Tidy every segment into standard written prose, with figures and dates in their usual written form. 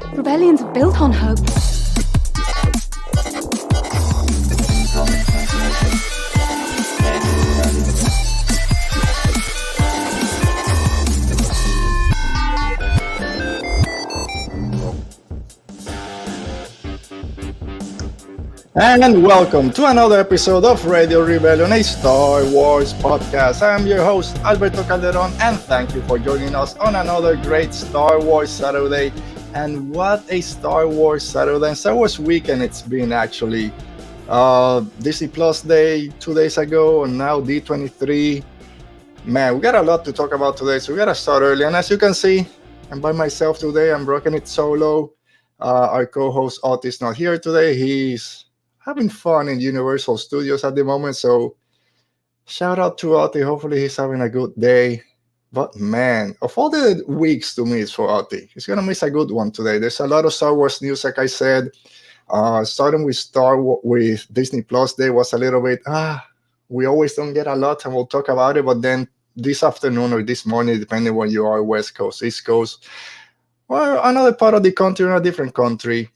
Rebellions are built on hope. And welcome to another episode of Radio Rebellion, a Star Wars podcast. I am your host, Alberto Calderon, and thank you for joining us on another great Star Wars Saturday. And what a Star Wars Saturday and Star Wars weekend it's been, actually. Disney Plus Day 2 days ago, and now D23. Man, we got a lot to talk about today, so we got to start early. And as you can see, I'm by myself today. I'm rocking it solo. Our co-host Otis is not here today. He's having fun in Universal Studios at the moment, so shout out to Oti. Hopefully he's having a good day. But man, of all the weeks to miss for Oti, he's gonna miss a good one today. There's a lot of Star Wars news, like I said. Starting with Disney Plus Day was a little bit we always don't get a lot, and we'll talk about it. But then this afternoon or this morning, depending where you are, West Coast, East Coast, or another part of the country or a different country,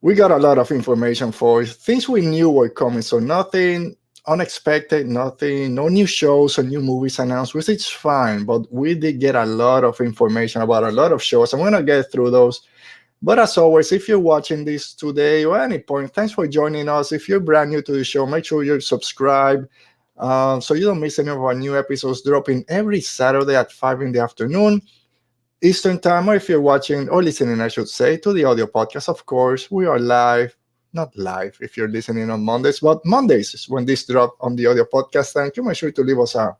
we got a lot of information for things we knew were coming. So nothing unexpected, no new shows or new movies announced, which is fine. But we did get a lot of information about a lot of shows. I'm going to get through those. But as always, if you're watching this today or at any point, thanks for joining us. If you're brand new to the show, make sure you subscribe so you don't miss any of our new episodes dropping every Saturday at 5 in the afternoon. Eastern time, or if you're watching or listening, I should say, to the audio podcast. Of course, we are live, not live if you're listening on Mondays, but Mondays is when this drop on the audio podcast. Thank you. Make sure to leave us a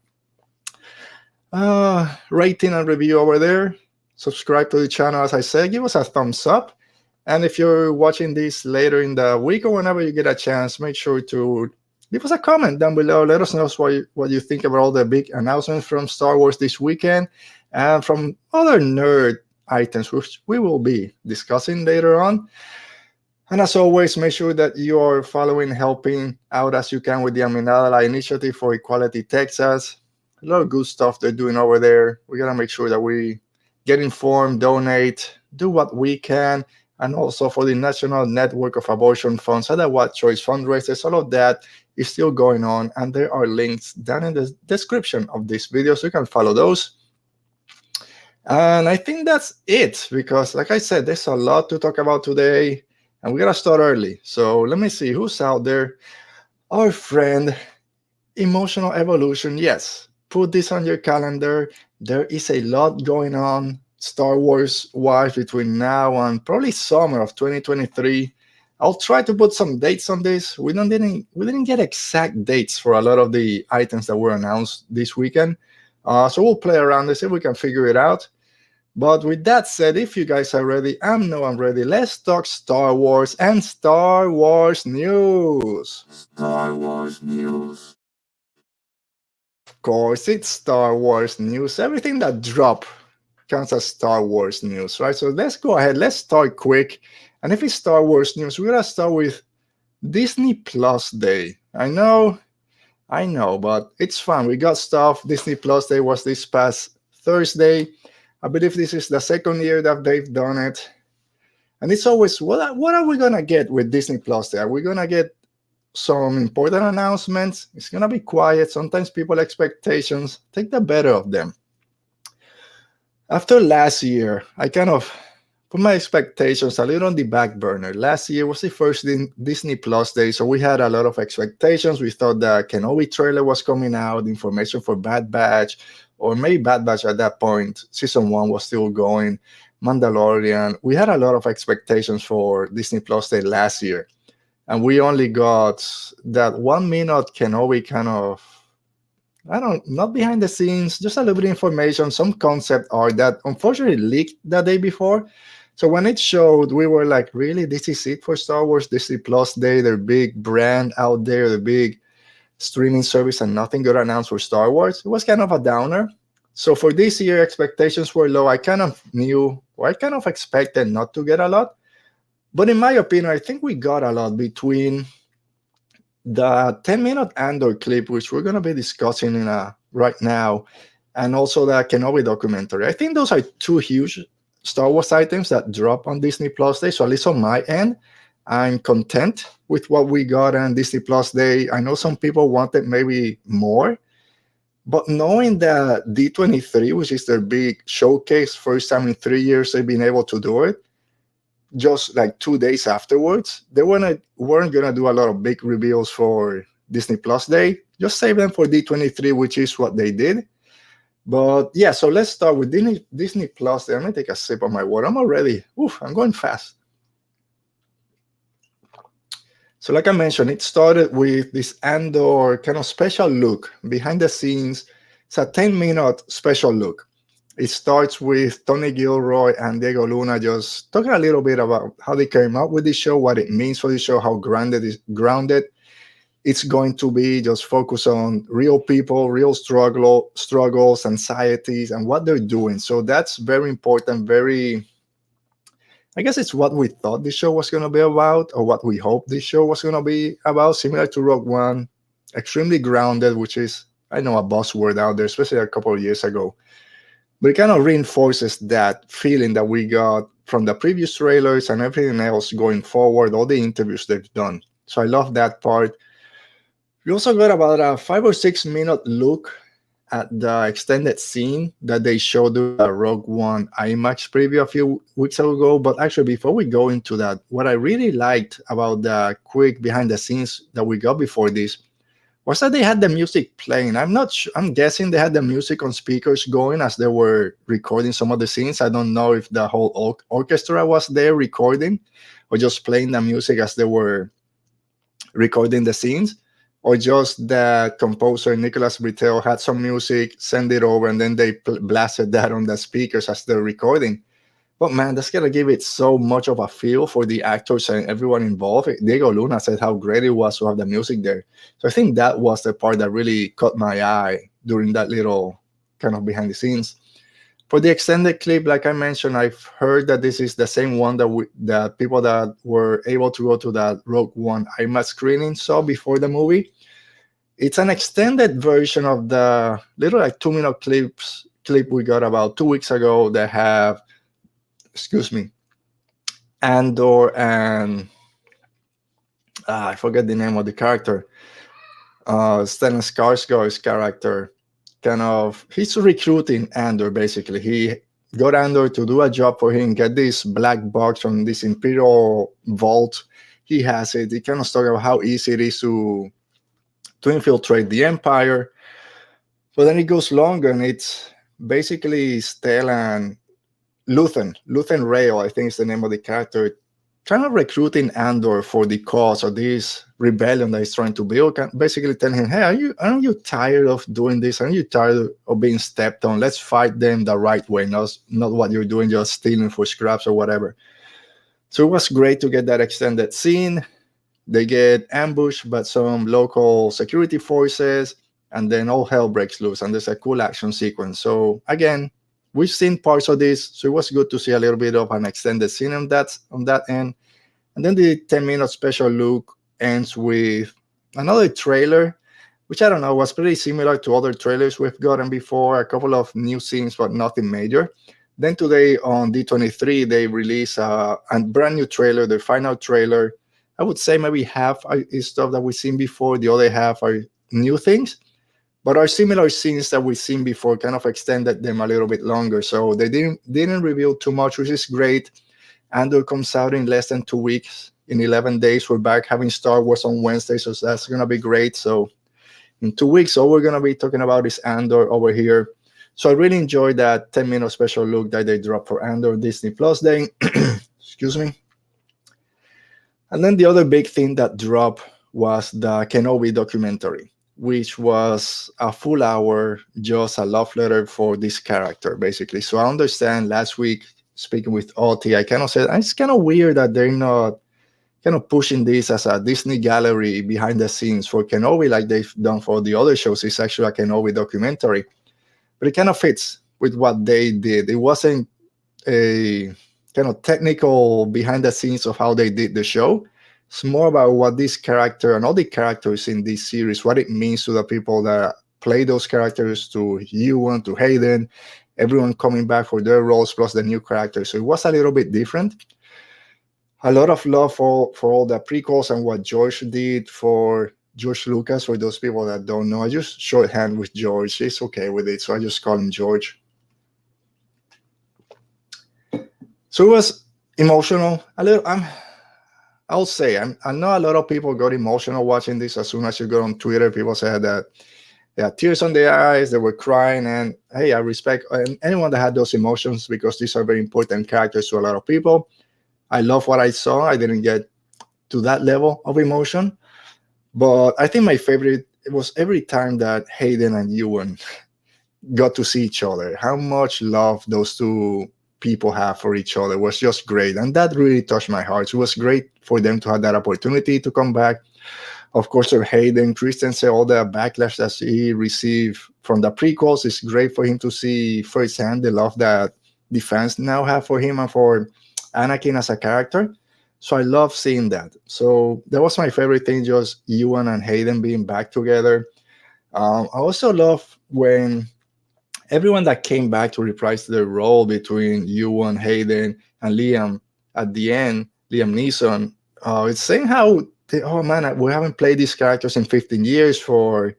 rating and review over there. Subscribe to the channel, as I said. Give us a thumbs up. And if you're watching this later in the week or whenever you get a chance, make sure to leave us a comment down below. Let us know what you think about all the big announcements from Star Wars this weekend, and from other nerd items, which we will be discussing later on. And as always, make sure that you are helping out as you can with the Aminadala Initiative for Equality Texas. A lot of good stuff they're doing over there. We got to make sure that we get informed, donate, do what we can. And also for the National Network of Abortion Funds, Other What Choice fundraisers, all of that is still going on. And there are links down in the description of this video, so you can follow those. And I think that's it, because like I said, there's a lot to talk about today, and we gotta start early. So let me see who's out there. Our friend, Emotional Evolution. Yes, put this on your calendar. There is a lot going on Star Wars-wise between now and probably summer of 2023. I'll try to put some dates on this. We didn't get exact dates for a lot of the items that were announced this weekend. So we'll play around and see if we can figure it out. But with that said, if you guys are ready, I'm ready. Let's talk Star Wars and Star Wars news. Star Wars news. Of course, it's Star Wars news. Everything that drops counts as Star Wars news, right? So let's go ahead. Let's start quick. And if it's Star Wars news, we're going to start with Disney Plus Day. I know, but it's fun. We got stuff. Disney Plus Day was this past Thursday. I believe this is the second year that they've done it. And it's always, what are we going to get with Disney Plus Day? Are we going to get some important announcements? It's going to be quiet. Sometimes people's expectations take the better of them. After last year, I kind of put my expectations a little on the back burner. Last year was the first Disney Plus Day, so we had a lot of expectations. We thought the Kenobi trailer was coming out, information for Bad Batch, or maybe Bad Batch at that point. Season 1 was still going, Mandalorian. We had a lot of expectations for Disney Plus Day last year. And we only got that 1 minute Kenobi kind of, not behind the scenes, just a little bit of information, some concept art that unfortunately leaked the day before. So when it showed, we were like, really, this is it for Star Wars Disney Plus Day, their big brand out there, the big streaming service, and nothing got announced for Star Wars. It was kind of a downer. So for this year, expectations were low. I kind of expected not to get a lot. But in my opinion, I think we got a lot between the 10-minute Andor clip, which we're going to be discussing right now, and also the Kenobi documentary. I think those are two huge Star Wars items that drop on Disney Plus Day. So at least on my end, I'm content with what we got on Disney Plus Day. I know some people wanted maybe more, but knowing that D23, which is their big showcase, first time in 3 years they've been able to do it, just like 2 days afterwards, they weren't gonna do a lot of big reveals for Disney Plus Day. Just save them for D23, which is what they did. But yeah, so let's start with Disney Plus Day. I'm gonna take a sip of my water. I'm going fast. So like I mentioned, it started with this Andor kind of special look behind the scenes. It's a 10-minute special look. It starts with Tony Gilroy and Diego Luna just talking a little bit about how they came up with this show, what it means for the show, how grounded it's going to be, just focus on real people, real struggles, anxieties, and what they're doing. So that's very important, I guess it's what we thought this show was going to be about, or what we hoped this show was going to be about, similar to Rogue One, extremely grounded, which is, I know, a buzzword out there, especially a couple of years ago. But it kind of reinforces that feeling that we got from the previous trailers and everything else going forward, all the interviews they've done. So I love that part. We also got about a 5 or 6 minute look at the extended scene that they showed the Rogue One IMAX preview a few weeks ago. But actually, before we go into that, what I really liked about the quick behind the scenes that we got before this was that they had the music playing. I'm guessing they had the music on speakers going as they were recording some of the scenes. I don't know if the whole orchestra was there recording or just playing the music as they were recording the scenes, or just the composer Nicolas Britell had some music, send it over, and then they blasted that on the speakers as they're recording. But man, that's gonna give it so much of a feel for the actors and everyone involved. Diego Luna said how great it was to have the music there. So I think that was the part that really caught my eye during that little kind of behind the scenes. For the extended clip, like I mentioned, I've heard that this is the same one that people that were able to go to that Rogue One IMAX screening saw before the movie. It's an extended version of the little like 2-minute clip we got about 2 weeks ago that have, Andor and I forget the name of the character. Stellan Skarsgård's character, he's recruiting Andor. Basically, he got Andor to do a job for him, get this black box from this Imperial vault. He has it. He kind of talks about how easy it is to infiltrate the Empire. But then it goes longer, and it's basically Stellan Luthen Rail, I think is the name of the character, trying to recruiting Andor for the cause of this rebellion that he's trying to build. Basically telling him, hey, aren't you tired of doing this? Aren't you tired of being stepped on? Let's fight them the right way, not what you're doing, just stealing for scraps or whatever. So it was great to get that extended scene. They get ambushed by some local security forces, and then all hell breaks loose, and there's a cool action sequence. So again, we've seen parts of this, so it was good to see a little bit of an extended scene on that end. And then the 10-minute special look ends with another trailer, which I don't know, was pretty similar to other trailers we've gotten before, a couple of new scenes, but nothing major. Then today on D23, they released a brand new trailer, their final trailer. I would say maybe half is stuff that we've seen before, the other half are new things. But our similar scenes that we've seen before kind of extended them a little bit longer. So they didn't reveal too much, which is great. Andor comes out in less than 2 weeks. In 11 days, we're back having Star Wars on Wednesday, so that's going to be great. So in 2 weeks, all we're going to be talking about is Andor over here. So I really enjoyed that 10-minute special look that they dropped for Andor Disney Plus Day. Excuse me. And then the other big thing that dropped was the Kenobi documentary, which was a full hour, just a love letter for this character, basically. So I understand last week, speaking with Oti, I kind of said, it's kind of weird that they're not kind of pushing this as a Disney gallery behind the scenes for Kenobi like they've done for the other shows. It's actually a Kenobi documentary. But it kind of fits with what they did. It wasn't a kind of technical behind the scenes of how they did the show. It's more about what this character and all the characters in this series, what it means to the people that play those characters, to Ewan, to Hayden, everyone coming back for their roles plus the new characters. So it was a little bit different. A lot of love for all the prequels and what George did for George Lucas. For those people that don't know, I just shorthand with George. He's okay with it, so I just call him George. So it was emotional. A little. I'll say I know a lot of people got emotional watching this. As soon as you go on Twitter, people said that they had tears on their eyes, they were crying, and hey, I respect anyone that had those emotions because these are very important characters to a lot of people. I love what I saw. I didn't get to that level of emotion, but I think my favorite it was every time that Hayden and Ewan got to see each other. How much love those two people have for each other was just great, and that really touched my heart. It was great for them to have that opportunity to come back. Of course, for Hayden Christensen, all the backlash that he received from the prequels, it's great for him to see firsthand the love that the fans now have for him and for Anakin as a character. So I love seeing that. So that was my favorite thing, just Ewan and Hayden being back together. I also love when everyone that came back to reprise their role between Ewan, Hayden, and Liam at the end, Liam Neeson, it's saying how, oh man, we haven't played these characters in 15 years. For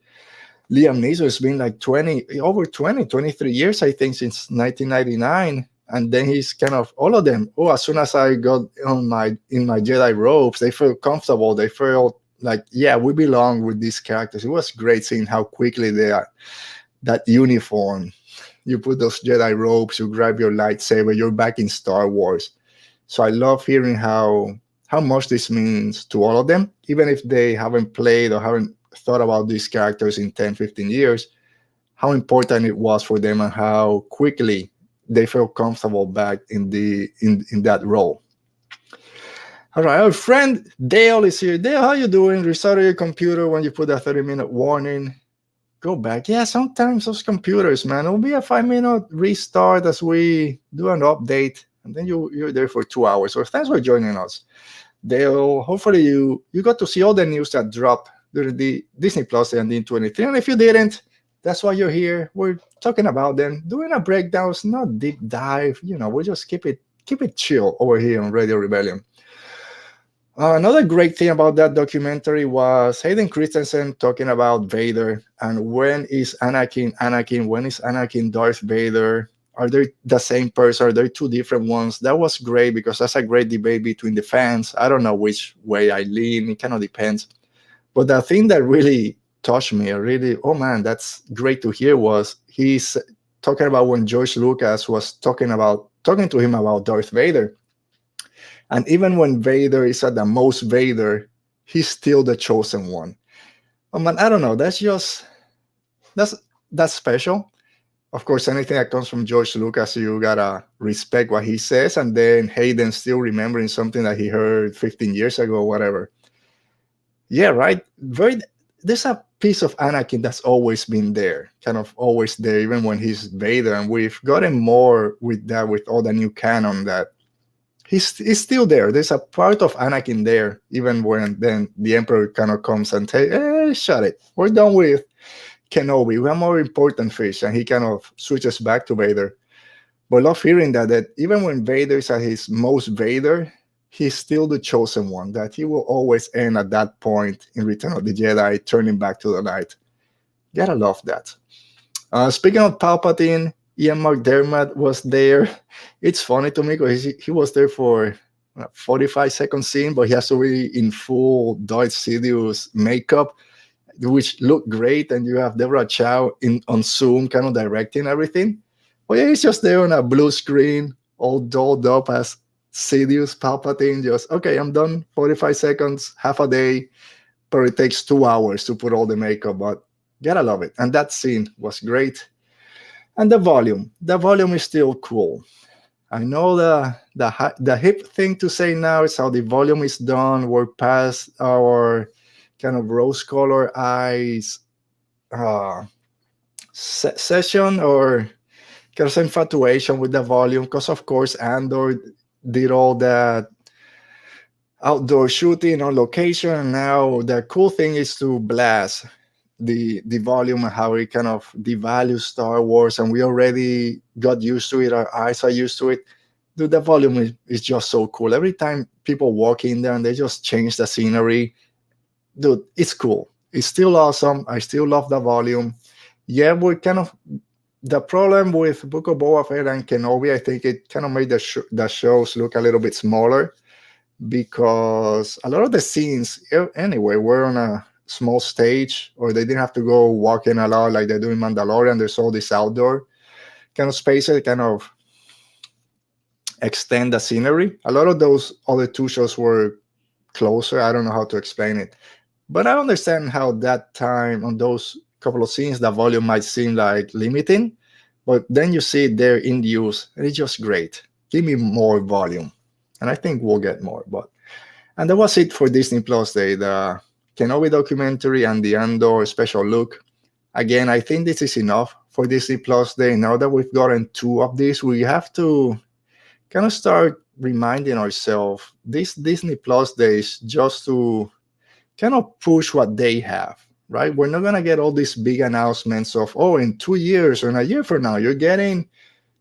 Liam Neeson, it's been like 23 years, I think, since 1999. And then he's kind of, all of them, as soon as I got in my Jedi robes, they felt comfortable. They felt like, yeah, we belong with these characters. It was great seeing how quickly they are, that uniform, you put those Jedi robes, you grab your lightsaber, you're back in Star Wars. So I love hearing how much this means to all of them, even if they haven't played or haven't thought about these characters in 10, 15 years, how important it was for them and how quickly they felt comfortable back in that role. All right, our friend Dale is here. Dale, how you doing? Restart your computer when you put a 30-minute warning. Go back. Yeah, sometimes those computers, man, it'll be a 5-minute restart as we do an update, and then you're there for 2 hours. So thanks for joining us. Dale, hopefully you got to see all the news that dropped during the Disney Plus and D23. And if you didn't, that's why you're here. We're talking about them, doing a breakdown. It's not deep dive. We just keep it chill over here on Radio Rebellion. Another great thing about that documentary was Hayden Christensen talking about Vader and when is Anakin, when is Anakin Darth Vader? Are they the same person? Are they two different ones? That was great because that's a great debate between the fans. I don't know which way I lean. It kind of depends. But the thing that really touched me, oh man, that's great to hear, was he's talking about when George Lucas was talking to him about Darth Vader. And even when Vader is at the most Vader, he's still the chosen one. Oh man, I don't know. That's special. Of course, anything that comes from George Lucas, you gotta respect what he says. And then Hayden still remembering something that he heard 15 years ago or whatever. Yeah, right. There's a piece of Anakin that's always been there, kind of always there, even when he's Vader. And we've gotten more with that, with all the new canon, that he's still there. There's a part of Anakin there, even when then the Emperor kind of comes and says, hey, shut it. We're done with Kenobi. We have more important fish. And he kind of switches back to Vader. But I love hearing that even when Vader is at his most Vader, he's still the chosen one, that he will always end at that point in Return of the Jedi, turning back to the light. Gotta love that. Speaking of Palpatine, Ian McDermott was there. It's funny to me because he was there for a 45-second scene, but he has to be in full Darth Sidious makeup, which looked great. And you have Deborah Chow on Zoom kind of directing everything. But yeah, he's just there on a blue screen, all dolled up as Sidious Palpatine. Just, okay, I'm done. 45 seconds, half a day, but it takes 2 hours to put all the makeup. But gotta love it. And that scene was great. And the volume is still cool. I know the hip thing to say now is how the volume is done. We're past our kind of rose-colored eyes session, or kind of infatuation with the volume, because of course Andor did all that outdoor shooting on location, and now the cool thing is to blast the volume and how it kind of devalues Star Wars, and we already got used to it. Our eyes are used to it. Dude, the volume is just so cool. Every time people walk in there and they just change the scenery, dude, it's cool. It's still awesome. I still love the volume. Yeah, we're kind of the problem with Book of Boba Fett and Kenobi. I think it kind of made the shows look a little bit smaller because a lot of the scenes, anyway, were on a small stage, or they didn't have to go walking a lot like they do in Mandalorian. There's all this outdoor kind of spaces, kind of extend the scenery. A lot of those other two shows were closer. I don't know how to explain it, but I understand how that time on those couple of scenes the volume might seem like limiting, but then you see it there in use and it's just great. Give me more volume, and I think we'll get more. And that was it for Disney Plus Day, the Kenobi documentary and the Andor special look. Again, I think this is enough for Disney Plus Day. Now that we've gotten two of these, we have to kind of start reminding ourselves this Disney Plus Days just to kind of push what they have, right? We're not going to get all these big announcements of, oh, in 2 years or in a year from now, you're getting,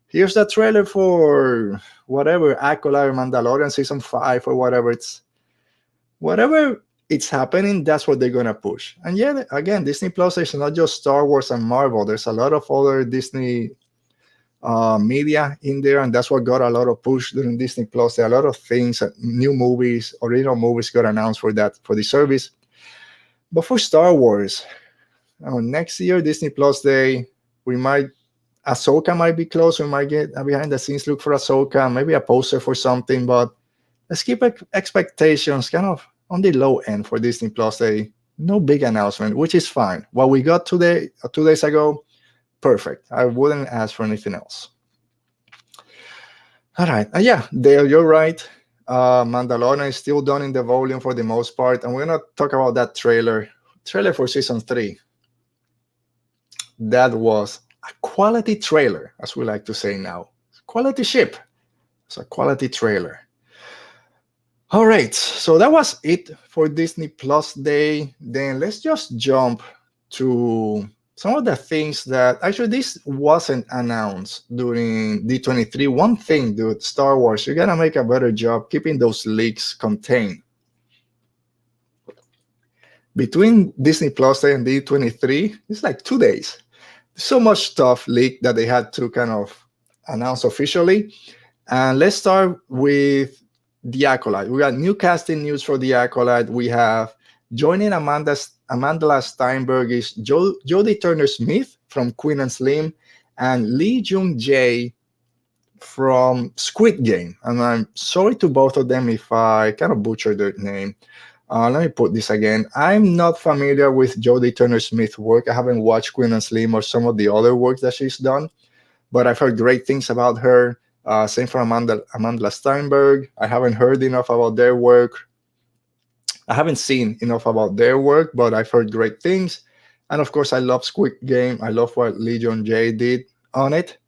here's the trailer for whatever, Acolyte or Mandalorian Season 5 or whatever. Whatever it's happening, that's what they're going to push. And yeah, again, Disney Plus is not just Star Wars and Marvel. There's a lot of other Disney media in there, and that's what got a lot of push during Disney Plus. There are a lot of things, new movies, original movies got announced for the service. But for Star Wars, next year, Disney Plus Day, Ahsoka might be close. We might get a behind the scenes look for Ahsoka, maybe a poster for something, but let's keep expectations kind of on the low end for Disney Plus Day. No big announcement, which is fine. What we got today, 2 days ago, perfect. I wouldn't ask for anything else. All right. Yeah, Dale, you're right. Mandalorian is still done in the volume for the most part. And we're going to talk about that trailer for Season 3. That was a quality trailer, as we like to say now. Quality ship. It's a quality trailer. All right. So that was it for Disney Plus Day. Then let's just jump to some of the things that actually this wasn't announced during D23. One thing, dude, Star Wars, you gotta make a better job keeping those leaks contained. Between Disney Plus Day and D23, it's like 2 days. So much stuff leaked that they had to kind of announce officially. And let's start with The Acolyte. We got new casting news for The Acolyte. We have joining Amanda Steinberg is Jodie Turner-Smith from Queen and Slim, and Lee Jung-jae from Squid Game. And I'm sorry to both of them if I kind of butchered their name. Let me put this again. I'm not familiar with Jodie Turner-Smith's work. I haven't watched Queen and Slim or some of the other works that she's done, but I've heard great things about her. Same for Amanda Steinberg. I haven't heard enough about their work. I haven't seen enough about their work, but I've heard great things. And of course, I love Squid Game. I love what Lee Jung-jae did on it.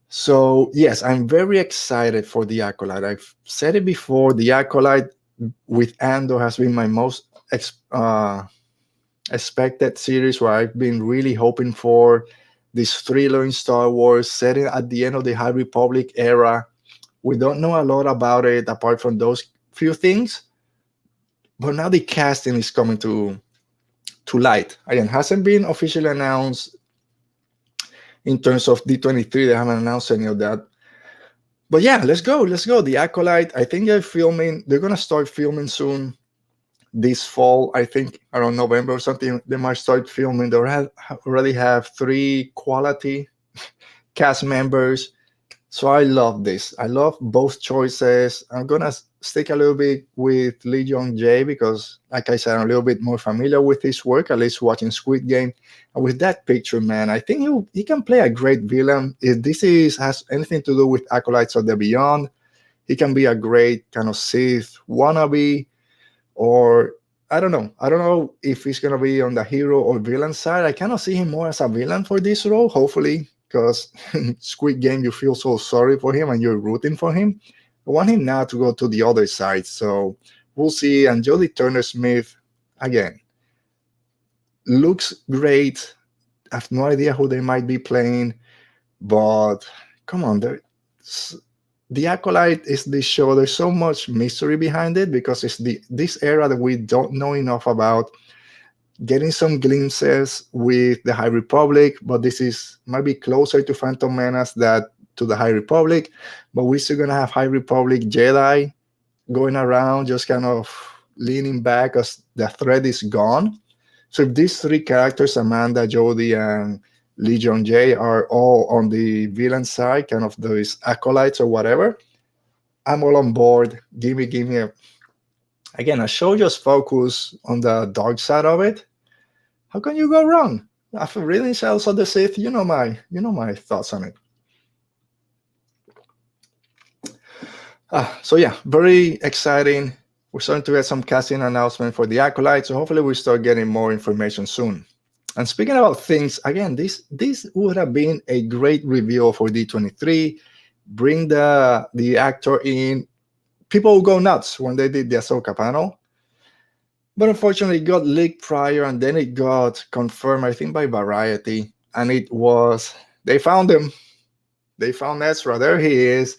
So yes, I'm very excited for The Acolyte. I've said it before, The Acolyte with Andor has been my most expected series, where I've been really hoping for this thriller in Star Wars set at the end of the High Republic era. We don't know a lot about it apart from those few things, but now the casting is coming to light. Again, hasn't been officially announced in terms of D23. They haven't announced any of that. But yeah, let's go. The Acolyte, I think they're going to start filming soon this fall. I think around November or something, they might start filming. They already have 3 quality cast members. So I love this. I love both choices. I'm going to stick a little bit with Lee Jung-jae because, like I said, I'm a little bit more familiar with his work, at least watching Squid Game. And with that picture, man, I think he can play a great villain. If this has anything to do with Acolytes of the Beyond, he can be a great kind of Sith wannabe, or I don't know. I don't know if he's going to be on the hero or villain side. I kind of see him more as a villain for this role, hopefully, because in Squid Game, you feel so sorry for him and you're rooting for him. I want him now to go to the other side. So we'll see. And Jodie Turner-Smith, again, looks great. I have no idea who they might be playing, but come on, the Acolyte is this show. There's so much mystery behind it because it's this era that we don't know enough about. Getting some glimpses with the High Republic, but this is might be closer to Phantom Menace than to the High Republic. But we're still gonna have High Republic Jedi going around, just kind of leaning back as the threat is gone. So if these three characters, Amanda, Jodie, and Legion J, are all on the villain side, kind of those acolytes or whatever, I'm all on board. Give me a show just focus on the dark side of it. How can you go wrong? After reading Shadows of the Sith, you know my thoughts on it. So yeah, very exciting. We're starting to get some casting announcement for the Acolyte, so hopefully we start getting more information soon. And speaking about things, again, this would have been a great reveal for D23. Bring the actor in. People will go nuts when they did the Ahsoka panel. But unfortunately, it got leaked prior, and then it got confirmed, I think, by Variety. And it was, they found him. They found Ezra. There he is.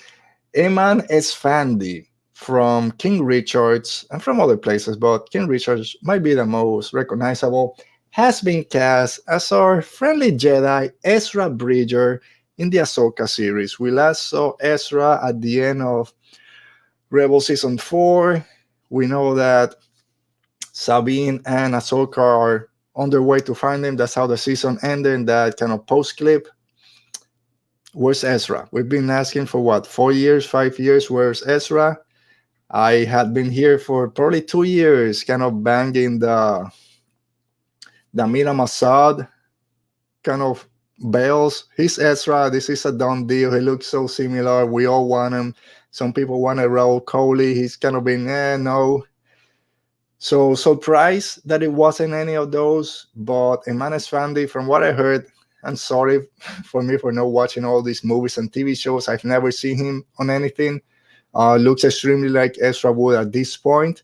Daemon S3 from King Richard's and from other places, but King Richard's might be the most recognizable, has been cast as our friendly Jedi, Ezra Bridger, in the Ahsoka series. We last saw Ezra at the end of Rebel Season 4. We know that Sabine and Ahsoka are on their way to find him. That's how the season ended in that kind of post clip. Where's Ezra? We've been asking for what, 4 years, 5 years? Where's Ezra? I had been here for probably 2 years, kind of banging the Mira Masad kind of bells. He's Ezra. This is a done deal. He looks so similar. We all want him. Some people want to roll Coley. He's kind of been, no. So surprised that it wasn't any of those. But Emanis Fandi, from what I heard, I'm sorry for me for not watching all these movies and TV shows. I've never seen him on anything. Looks extremely like Ezra Wood at this point.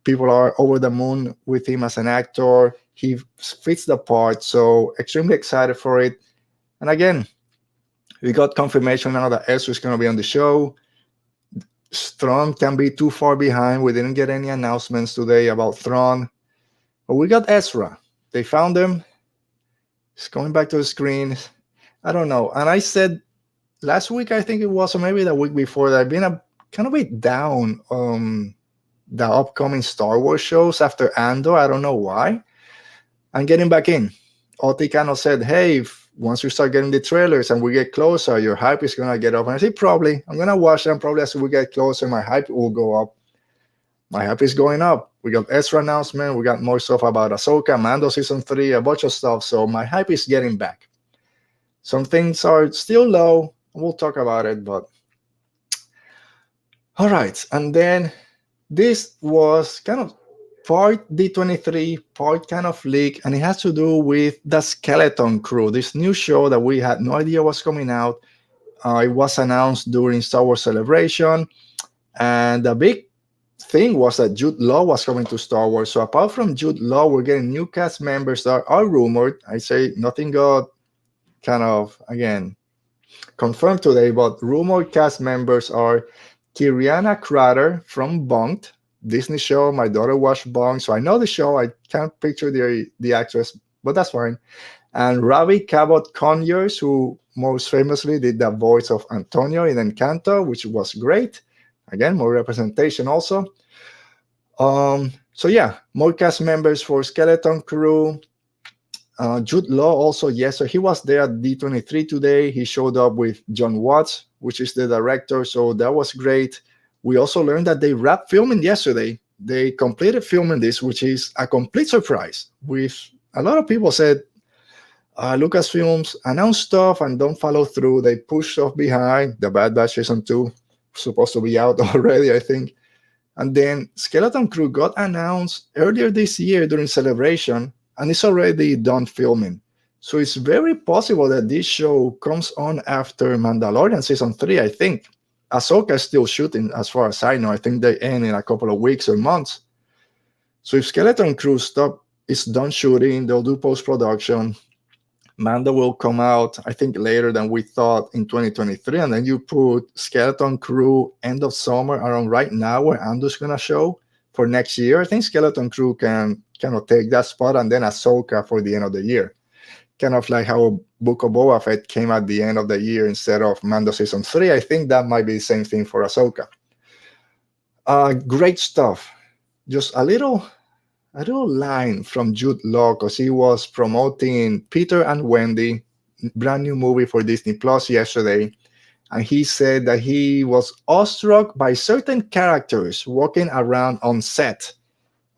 People are over the moon with him as an actor. He fits the part, so extremely excited for it. And again, we got confirmation now that Ezra is going to be on the show. Thrawn can be too far behind. We didn't get any announcements today about Thrawn. But we got Ezra. They found him. He's going back to the screen. I don't know. And I said last week, I think it was, or maybe the week before, that I've been kind of a bit down on the upcoming Star Wars shows after Andor. I don't know why. I'm getting back in. Oti kind of said, hey, once we start getting the trailers and we get closer, your hype is going to get up. And I said, probably. I'm going to watch them. Probably as we get closer, my hype will go up. My hype is going up. We got Ezra announcement. We got more stuff about Ahsoka, Mando Season 3, a bunch of stuff. So my hype is getting back. Some things are still low. We'll talk about it, but all right. And then this was kind of part D23, part kind of leak, and it has to do with the Skeleton Crew, this new show that we had no idea was coming out. It was announced during Star Wars Celebration, and the big thing was that Jude Law was coming to Star Wars. So apart from Jude Law, we're getting new cast members that are rumored. I say nothing got kind of, again, confirmed today, but rumored cast members are Kiriana Crater from Bunked, Disney show. My daughter watched Bunked, so I know the show. I can't picture the actress, but that's fine. And Ravi Cabot Conyers, who most famously did the voice of Antonio in Encanto, which was great. Again, more representation also. So yeah, more cast members for Skeleton Crew. Jude Law also, yes, so he was there at D23 today. He showed up with John Watts, which is the director, so that was great. We also learned that they wrapped filming yesterday. They completed filming this, which is a complete surprise. With a lot of people said, Lucasfilms announce stuff and don't follow through. They push stuff behind. The Bad Batch Season 2 supposed to be out already, I think. And then Skeleton Crew got announced earlier this year during Celebration, and it's already done filming. So it's very possible that this show comes on after Mandalorian Season 3, I think. Ahsoka is still shooting, as far as I know. I think they end in a couple of weeks or months. So if Skeleton Crew stop is done shooting. They'll do post-production. Mando will come out, I think, later than we thought in 2023. And then you put Skeleton Crew end of summer around right now where Andor's going to show for next year. I think Skeleton Crew can kind of take that spot, and then Ahsoka for the end of the year. Kind of like how Book of Boba Fett came at the end of the year instead of Mando Season 3. I think that might be the same thing for Ahsoka. Great stuff. Just a little line from Jude Law, because he was promoting Peter and Wendy, brand new movie for Disney Plus yesterday, and he said that he was awestruck by certain characters walking around on set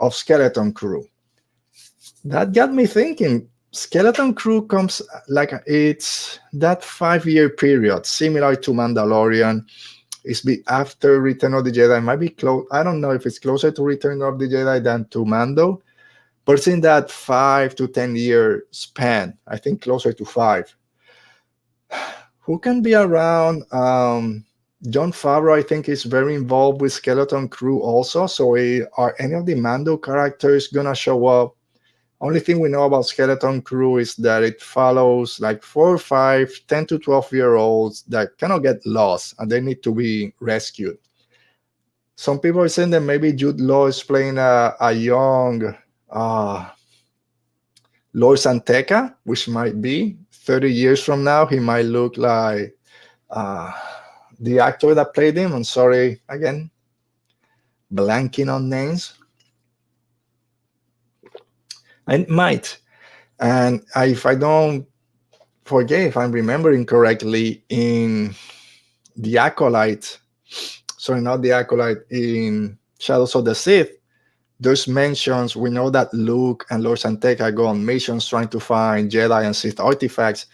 of Skeleton Crew. That got me thinking. Skeleton Crew comes like it's that 5-year period, similar to Mandalorian. It's after Return of the Jedi. It might be close. I don't know if it's closer to Return of the Jedi than to Mando, but it's in that 5 to 10 year span. I think closer to 5. Who can be around? Jon Favreau, I think, is very involved with Skeleton Crew also. So are any of the Mando characters gonna show up? Only thing we know about Skeleton Crew is that it follows like 4 or 5, 10 to 12-year-olds that kind of get lost and they need to be rescued. Some people are saying that maybe Jude Law is playing a young Lord Santeca, which might be 30 years from now. He might look like the actor that played him. I'm sorry, again, blanking on names. It might. And if I don't forget, if I'm remembering correctly, in the Acolyte, sorry, not the Acolyte, in Shadows of the Sith, there's mentions, we know that Luke and Lord Santeca go on missions trying to find Jedi and Sith artifacts.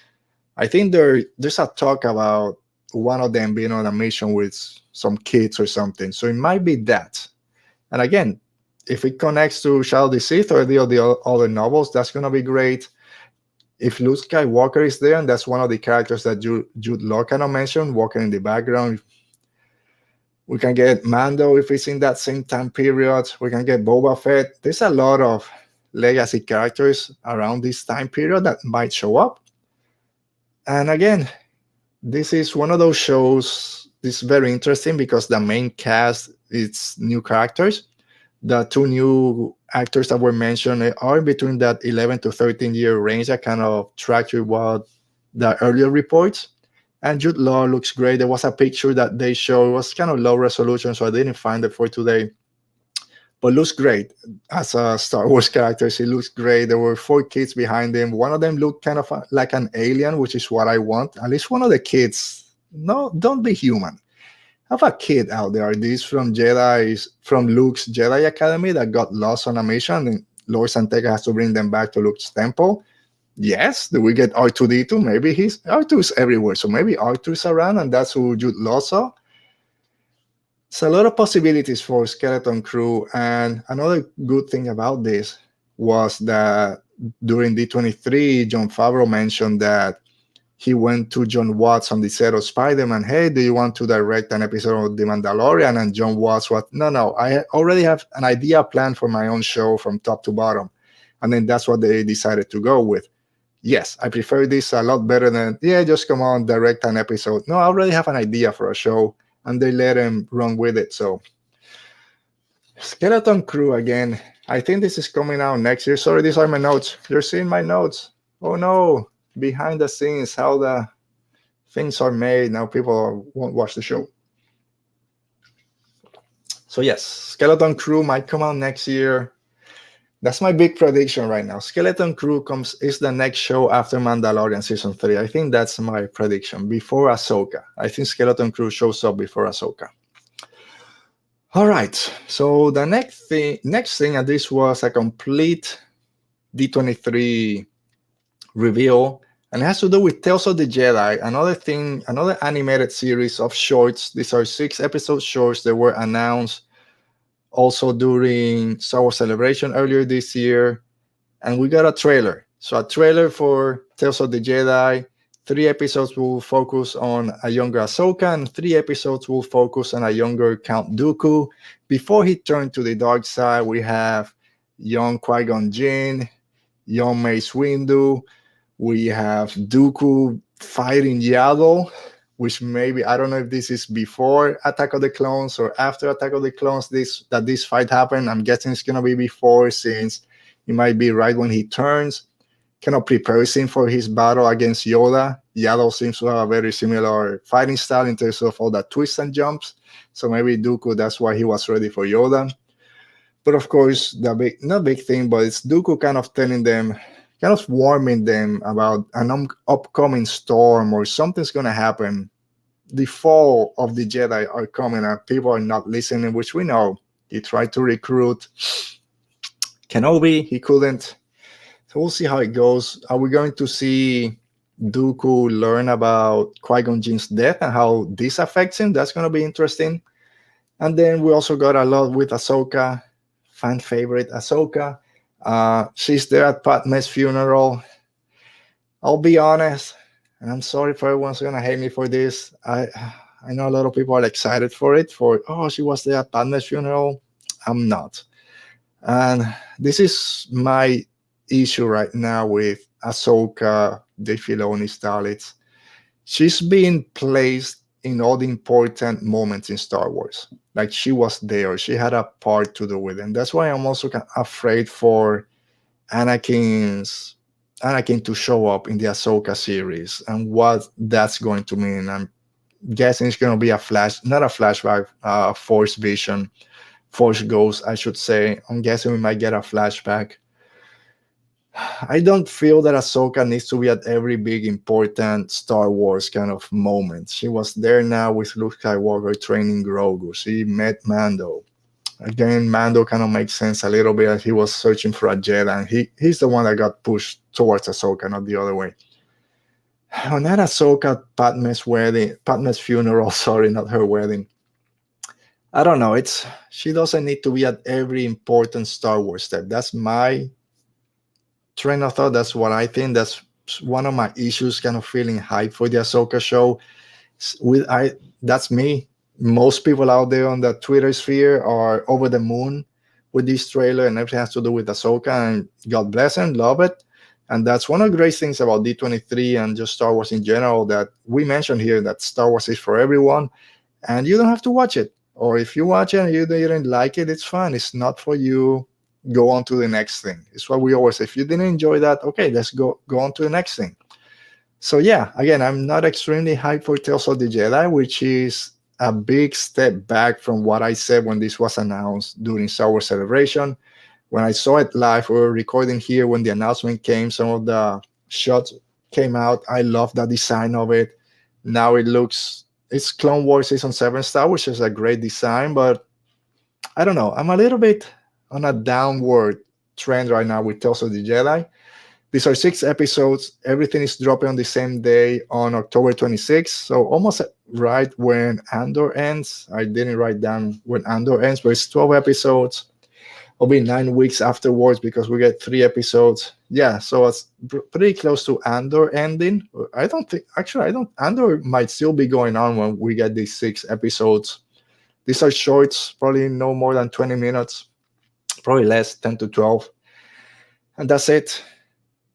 I think there's a talk about one of them being on a mission with some kids or something. So it might be that. And again, if it connects to Shadow of the Sith or the other novels, that's going to be great. If Luke Skywalker is there, and that's one of the characters that Jude Law kind of mentioned, walking in the background, we can get Mando if it's in that same time period. We can get Boba Fett. There's a lot of legacy characters around this time period that might show up. And again, this is one of those shows, this is very interesting because the main cast is new characters. The 2 new actors that were mentioned are between that 11 to 13 year range. I kind of tracked with what the earlier reports. And Jude Law looks great. There was a picture that they showed. It was kind of low resolution, so I didn't find it for today. But looks great. As a Star Wars character, he looks great. There were 4 kids behind him. One of them looked kind of like an alien, which is what I want. At least one of the kids. No, don't be human. Have a kid out there. These from Luke's Jedi Academy that got lost on a mission, and Lord Santeca has to bring them back to Luke's temple. Yes, do we get R2D2? Maybe R2's everywhere, so maybe R2's around, and that's who Jude Law saw. It's a lot of possibilities for Skeleton Crew, and another good thing about this was that during D23, Jon Favreau mentioned that he went to John Watts on the set of Spider-Man. Hey, do you want to direct an episode of The Mandalorian? And John Watts was, no, I already have an idea planned for my own show from top to bottom. And then that's what they decided to go with. Yes, I prefer this a lot better than, just come on, direct an episode. No, I already have an idea for a show. And they let him run with it. So Skeleton Crew, again, I think this is coming out next year. Sorry, these are my notes. You're seeing my notes. Oh, no. Behind the scenes, how the things are made. Now people won't watch the show. So yes, Skeleton Crew might come out next year. That's my big prediction right now. Skeleton Crew is the next show after Mandalorian Season 3. I think that's my prediction, before Ahsoka. I think Skeleton Crew shows up before Ahsoka. All right, so the next thing, and this was a complete D23 reveal, and it has to do with Tales of the Jedi, another animated series of shorts. These are 6-episode shorts that were announced also during Star Wars Celebration earlier this year. And we got a trailer. So a trailer for Tales of the Jedi. 3 episodes will focus on a younger Ahsoka, and 3 episodes will focus on a younger Count Dooku. Before he turned to the dark side, we have young Qui-Gon Jinn, young Mace Windu. We have Dooku fighting Yaddle, which maybe I don't know if this is before Attack of the Clones or after Attack of the Clones. This fight happened. I'm guessing it's gonna be before, since it might be right when he turns. Kind of prepares him for his battle against Yoda. Yaddle seems to have a very similar fighting style in terms of all the twists and jumps. So maybe Dooku, that's why he was ready for Yoda. But of course, the big, not big thing, but it's Dooku kind of telling them, kind of warning them about an upcoming storm or something's going to happen. The fall of the Jedi are coming and people are not listening, which we know. He tried to recruit Kenobi, he couldn't. So we'll see how it goes. Are we going to see Dooku learn about Qui-Gon Jinn's death and how this affects him? That's going to be interesting. And then we also got a lot with Ahsoka, fan favorite Ahsoka. She's there at Padme's funeral. I'll be honest, and I'm sorry if everyone's gonna hate me for this. I know a lot of people are excited for it. She was there at Padme's funeral. I'm not, and this is my issue right now with Ahsoka, Dave Filoni style. She's being placed in all the important moments in Star Wars. Like she was there, she had a part to do with it. And that's why I'm also afraid for Anakin to show up in the Ahsoka series and what that's going to mean. I'm guessing it's going to be not a flashback, Force Vision, Force Ghost, I should say. I'm guessing we might get a flashback. I don't feel that Ahsoka needs to be at every big important Star Wars kind of moment. She was there now with Luke Skywalker training Grogu. She met Mando. Again, Mando kind of makes sense a little bit. He was searching for a Jedi, and he's the one that got pushed towards Ahsoka, not the other way. On that Ahsoka Padme's funeral, sorry, not her wedding. I don't know. She doesn't need to be at every important Star Wars step. That's my train of thought. That's what I think. That's one of my issues, kind of feeling hype for the Ahsoka show. That's me. Most people out there on the Twitter sphere are over the moon with this trailer, and everything has to do with Ahsoka, and God bless them, love it. And that's one of the great things about D23 and just Star Wars in general, that we mentioned here, that Star Wars is for everyone, and you don't have to watch it. Or if you watch it and you didn't like it, it's fine. It's not for you. Go on to the next thing. It's what we always say. If you didn't enjoy that, okay, let's go on to the next thing. So yeah, again, I'm not extremely hyped for Tales of the Jedi, which is a big step back from what I said when this was announced during Star Wars Celebration. When I saw it live, we were recording here when the announcement came. Some of the shots came out. I love the design of it. Now it's Clone Wars Season 7 style, which is a great design, but I don't know. I'm a little bit on a downward trend right now with Tales of the Jedi. These are 6 episodes. Everything is dropping on the same day on October 26th. So almost right when Andor ends. I didn't write down when Andor ends, but it's 12 episodes. It'll be 9 weeks afterwards because we get 3 episodes. Yeah, so it's pretty close to Andor ending. Andor might still be going on when we get these 6 episodes. These are shorts, probably no more than 20 minutes. Probably less, 10 to 12. And that's it.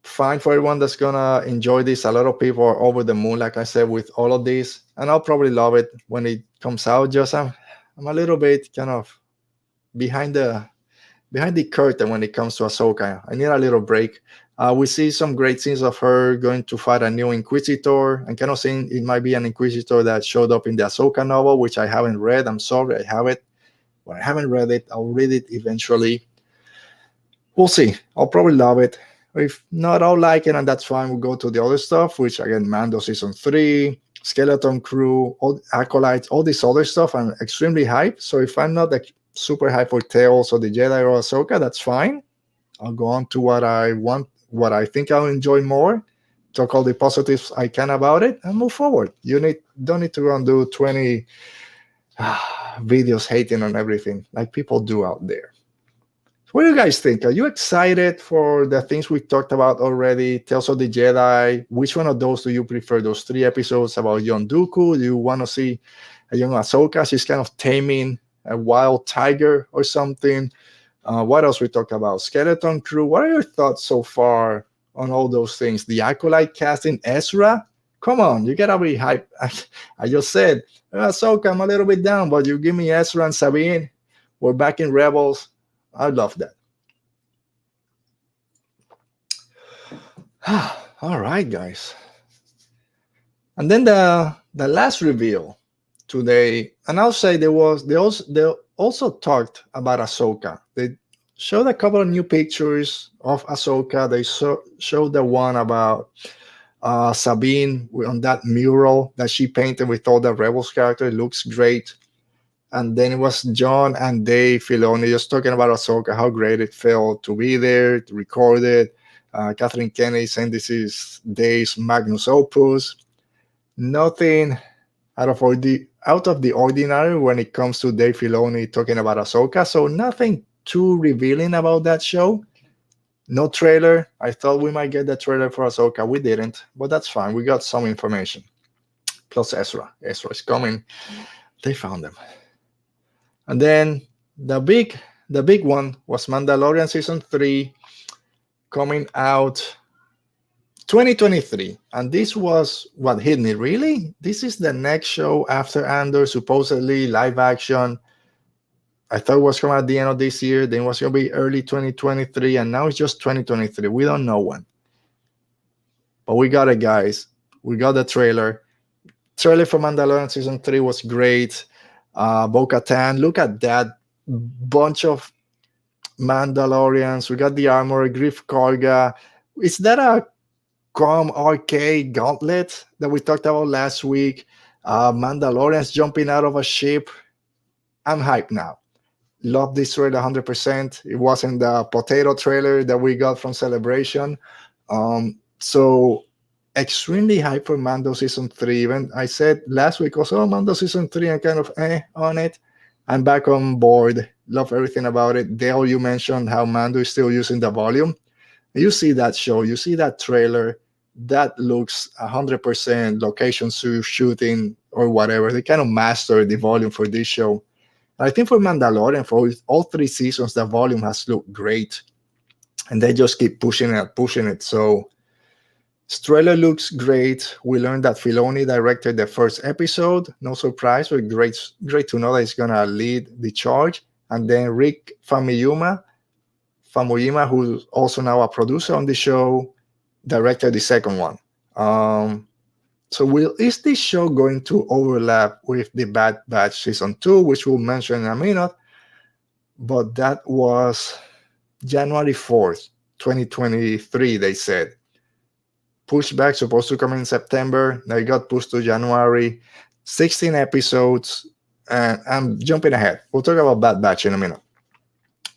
Fine for everyone that's gonna enjoy this. A lot of people are over the moon, like I said, with all of this, and I'll probably love it when it comes out. Just I'm a little bit kind of behind the curtain when it comes to Ahsoka. I need a little break. We see some great scenes of her going to fight a new Inquisitor, and kind of saying it might be an Inquisitor that showed up in the Ahsoka novel, which I haven't read. I'm sorry, I have it. But I haven't read it. I'll read it eventually. We'll see. I'll probably love it. If not, I'll like it, and that's fine. We'll go to the other stuff, which again, Mando Season 3, Skeleton Crew, all Acolytes, all this other stuff. I'm extremely hyped. So if I'm not super hyped for Tales or the Jedi or Ahsoka, that's fine. I'll go on to what I want, what I think I'll enjoy more, talk all the positives I can about it, and move forward. Don't need to go and do 20 videos hating on everything like people do out there. What do you guys think? Are you excited for the things we talked about already? Tales of the Jedi. Which one of those do you prefer? Those 3 episodes about young Dooku? Do you want to see a young Ahsoka? She's kind of taming a wild tiger or something. What else we talked about? Skeleton Crew. What are your thoughts so far on all those things? The Acolyte casting Ezra. Come on, you gotta be hype. I just said, Ahsoka, I'm a little bit down, but you give me Ezra and Sabine. We're back in Rebels. I love that. All right, guys. And then the last reveal today, and I'll say they also talked about Ahsoka. They showed a couple of new pictures of Ahsoka. They showed the one about Sabine on that mural that she painted with all the Rebels character. It looks great. And then it was John and Dave Filoni just talking about Ahsoka, how great it felt to be there, to record it. Kathleen Kennedy saying this is Dave's magnus opus. Nothing out of the ordinary when it comes to Dave Filoni talking about Ahsoka. So nothing too revealing about that show. No trailer. I thought we might get the trailer for Ahsoka. We didn't, but that's fine. We got some information. Plus Ezra. Ezra is coming. They found him. And then the big one was Mandalorian Season 3 coming out 2023. And this was what hit me. Really? This is the next show after Andor, supposedly live action. I thought it was coming at the end of this year. Then it was going to be early 2023. And now it's just 2023. We don't know when. But we got it, guys. We got the trailer. Trailer for Mandalorian Season 3 was great. Bo-Katan, look at that bunch of Mandalorians. We got the armor, Griff Karga. Is that a Com RK gauntlet that we talked about last week? Mandalorians jumping out of a ship. I'm hyped now. Love this trailer 100%. It wasn't the potato trailer that we got from Celebration. So extremely hyped for Mando Season 3. Even I said last week also, Mando Season 3, I'm kind of on it. I'm back on board. Love everything about it. Dale, you mentioned how Mando is still using the volume. You see that show, you see that trailer, that looks 100% location shooting or whatever. They kind of mastered the volume for this show. I think for Mandalorian, for all 3 seasons, the volume has looked great. And they just keep pushing it. So this trailer looks great. We learned that Filoni directed the first episode. No surprise, but great to know that he's going to lead the charge. And then Rick Famuyiwa, who's also now a producer on the show, directed the second one. So is this show going to overlap with the Bad Batch Season 2, which we'll mention in a minute? But that was January 4th, 2023, they said. Pushback, supposed to come in September. Now it got pushed to January. 16 episodes. And I'm jumping ahead. We'll talk about Bad Batch in a minute.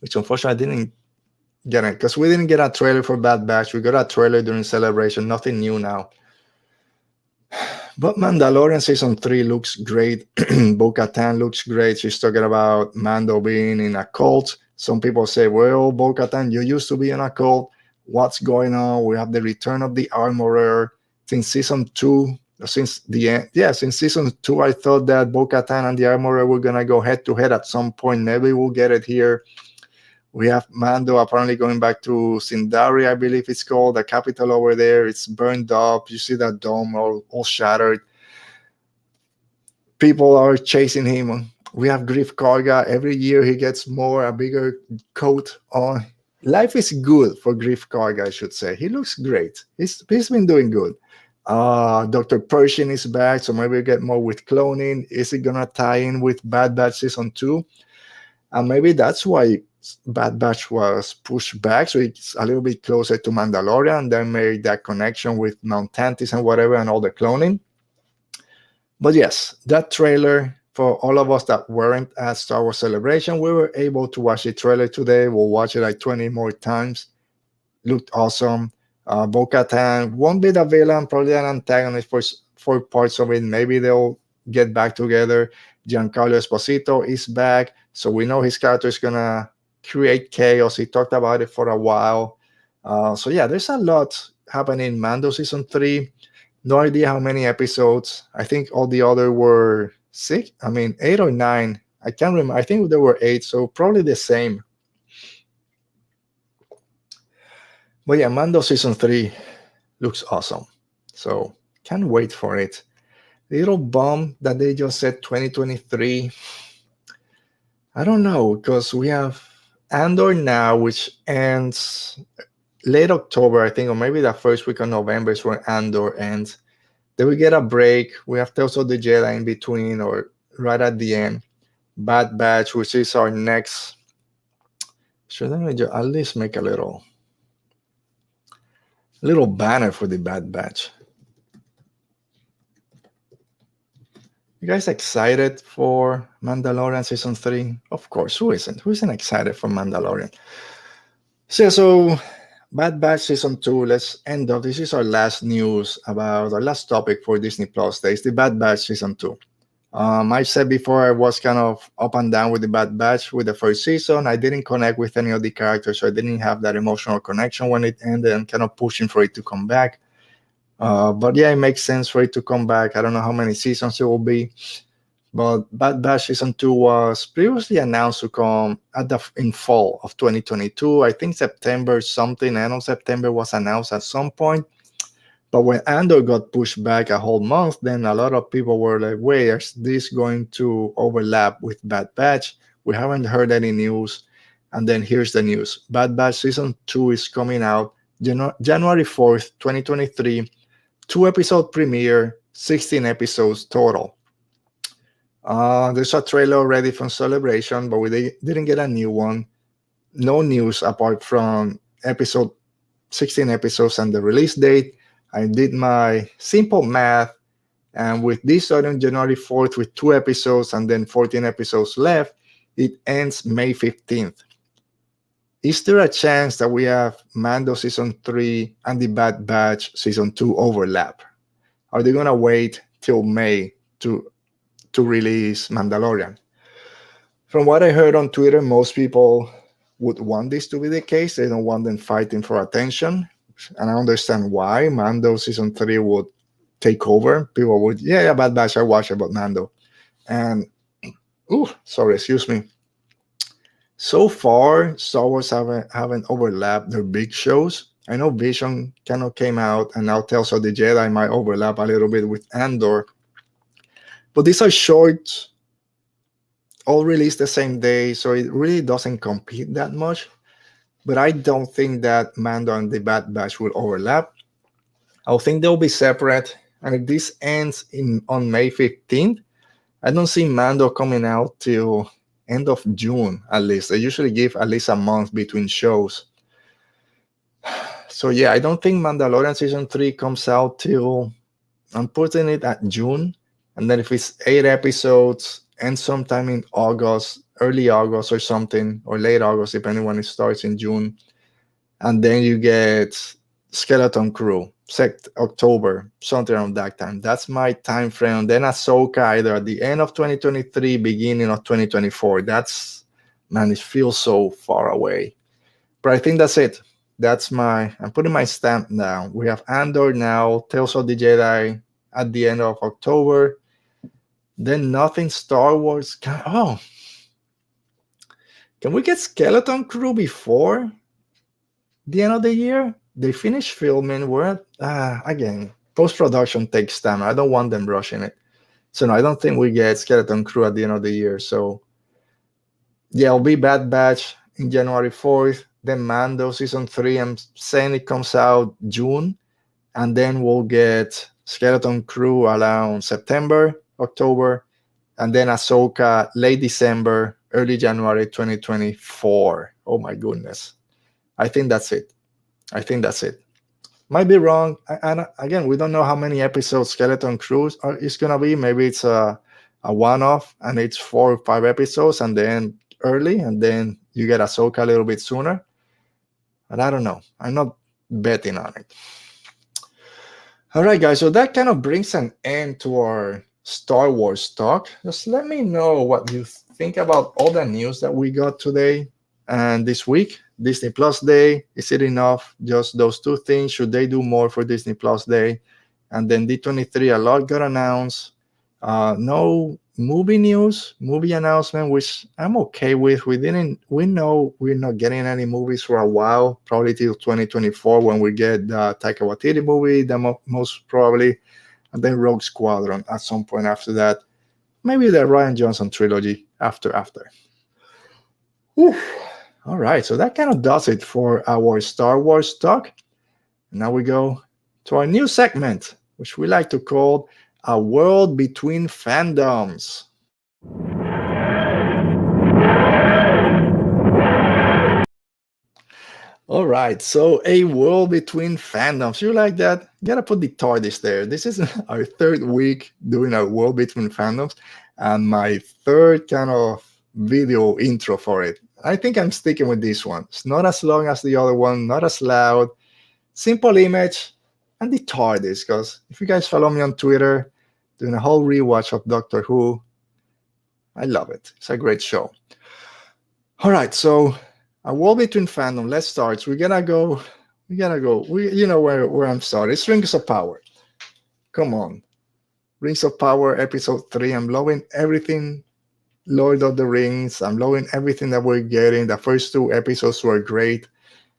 Which unfortunately I didn't get it. Because we didn't get a trailer for Bad Batch. We got a trailer during Celebration. Nothing new now. But Mandalorian Season 3 looks great. Bo-Katan looks great. She's talking about Mando being in a cult. Some people say, well, Bo-Katan, you used to be in a cult. What's going on? We have the return of the armorer. Since season 2, since season 2, I thought that Bo-Katan and the armorer were going to go head to head at some point. Maybe we'll get it here. We have Mando apparently going back to Sindari, I believe it's called, the capital over there. It's burned up. You see that dome all shattered. People are chasing him. We have Griff Karga. Every year he gets a bigger coat on. Life is good for Griff Karga, I should say. He looks great. He's been doing good. Dr. Pershing is back, so maybe we get more with cloning. Is it going to tie in with Bad Batch Season 2? And maybe that's why Bad Batch was pushed back, so it's a little bit closer to Mandalorian, and then made that connection with Mount Tantis and whatever and all the cloning. But yes, that trailer, for all of us that weren't at Star Wars Celebration, we were able to watch the trailer today. We'll watch it like 20 more times. Looked awesome. Bo-Katan won't be the villain, probably an antagonist for parts of it. Maybe they'll get back together. Giancarlo Esposito is back, so we know his character is going to create chaos. He talked about it for a while. So yeah, there's a lot happening in Mando Season 3. No idea how many episodes. I think all the other were 8 or 9. I can't remember. I think there were 8, so probably the same. But yeah, Mando Season 3 looks awesome. So can't wait for it. The little bump that they just said 2023, I don't know, because we have Andor now, which ends late October, I think, or maybe the first week of November is when Andor ends. Then we get a break. We have Tales of the Jedi in between or right at the end. Bad Batch, which is our next. Should I at least make a little banner for the Bad Batch? You guys excited for Mandalorian Season 3? Of course, who isn't? Who isn't excited for Mandalorian? So Bad Batch Season 2, let's end up. This is our last news about our last topic for Disney Plus Days, the Bad Batch Season 2. I said before I was kind of up and down with the Bad Batch with the first season. I didn't connect with any of the characters, so I didn't have that emotional connection when it ended and kind of pushing for it to come back. But yeah, it makes sense for it to come back. I don't know how many seasons it will be. But Bad Batch Season 2 was previously announced to come in fall of 2022. I think September something, end of September was announced at some point. But when Andor got pushed back a whole month, then a lot of people were like, wait, is this going to overlap with Bad Batch? We haven't heard any news. And then here's the news. Bad Batch Season 2 is coming out January 4th, 2023. 2-episode premiere, 16 episodes total. There's a trailer already from Celebration, but we didn't get a new one. No news apart from 16 episodes and the release date. I did my simple math, and with this starting January 4th with 2 episodes and then 14 episodes left, it ends May 15th. Is there a chance that we have Mando Season 3 and the Bad Batch Season 2 overlap? Are they going to wait till May to release Mandalorian? From what I heard on Twitter, most people would want this to be the case. They don't want them fighting for attention. And I understand why. Mando Season 3 would take over. People would, yeah, Bad Batch, I watched about Mando. And, excuse me. So far, Star Wars haven't overlapped their big shows. I know Vision kind of came out, and now Tales of the Jedi might overlap a little bit with Andor. But these are short, all released the same day, so it really doesn't compete that much. But I don't think that Mando and the Bad Batch will overlap. I think they'll be separate. And if this ends on May 15th, I don't see Mando coming out till end of June, at least. They usually give at least a month between shows. So yeah, I don't think Mandalorian Season 3 comes out till, I'm putting it at June. And then if it's 8 episodes and sometime in August, early August or something, or late August, depending when it starts in June. And then you get Skeleton Crew, October, something around that time. That's my time frame. Then Ahsoka either at the end of 2023, beginning of 2024. Man, it feels so far away. But I think that's it. I'm putting my stamp down. We have Andor now, Tales of the Jedi at the end of October. Then nothing Star Wars. Can we get Skeleton Crew before the end of the year? They finished filming. We're at, again, post-production takes time. I don't want them rushing it. So no, I don't think we get Skeleton Crew at the end of the year. So yeah, it'll be Bad Batch in January 4th. Then Mando Season 3, I'm saying it comes out June. And then we'll get Skeleton Crew around September, October. And then Ahsoka late December, early January 2024. Oh my goodness. I think that's it. Might be wrong. And again, we don't know how many episodes Skeleton Crew is going to be. Maybe it's a one-off and it's 4 or 5 episodes and then early, and then you get Ahsoka a little bit sooner. But I don't know. I'm not betting on it. All right, guys. So that kind of brings an end to our Star Wars talk. Just let me know what you think about all the news that we got today and this week. Disney Plus Day, is it enough? Just those 2 things? Should they do more for Disney Plus Day? And then D23, a lot got announced. No movie news, movie announcement, which I'm okay with. We know we're not getting any movies for a while, probably till 2024 when we get the Taika Waititi movie, most probably, and then Rogue Squadron at some point after that. Maybe the Ryan Johnson trilogy after. Whew. All right, so that kind of does it for our Star Wars talk. Now we go to our new segment, which we like to call A World Between Fandoms. All right, so A World Between Fandoms. You like that? Gotta put the TARDIS there. This is our third week doing A World Between Fandoms, and my third kind of video intro for it. I think I'm sticking with this one. It's not as long as the other one, not as loud, simple image, and the TARDIS. Because if you guys follow me on Twitter, doing a whole rewatch of Doctor Who, I love it. It's a great show. All right, so A World Between Fandom. Let's start. We gotta go. You know where I'm starting. It's Rings of Power. Come on, Rings of Power episode 3. I'm loving everything. Lord of the Rings. I'm loving everything that we're getting. The first two episodes were great.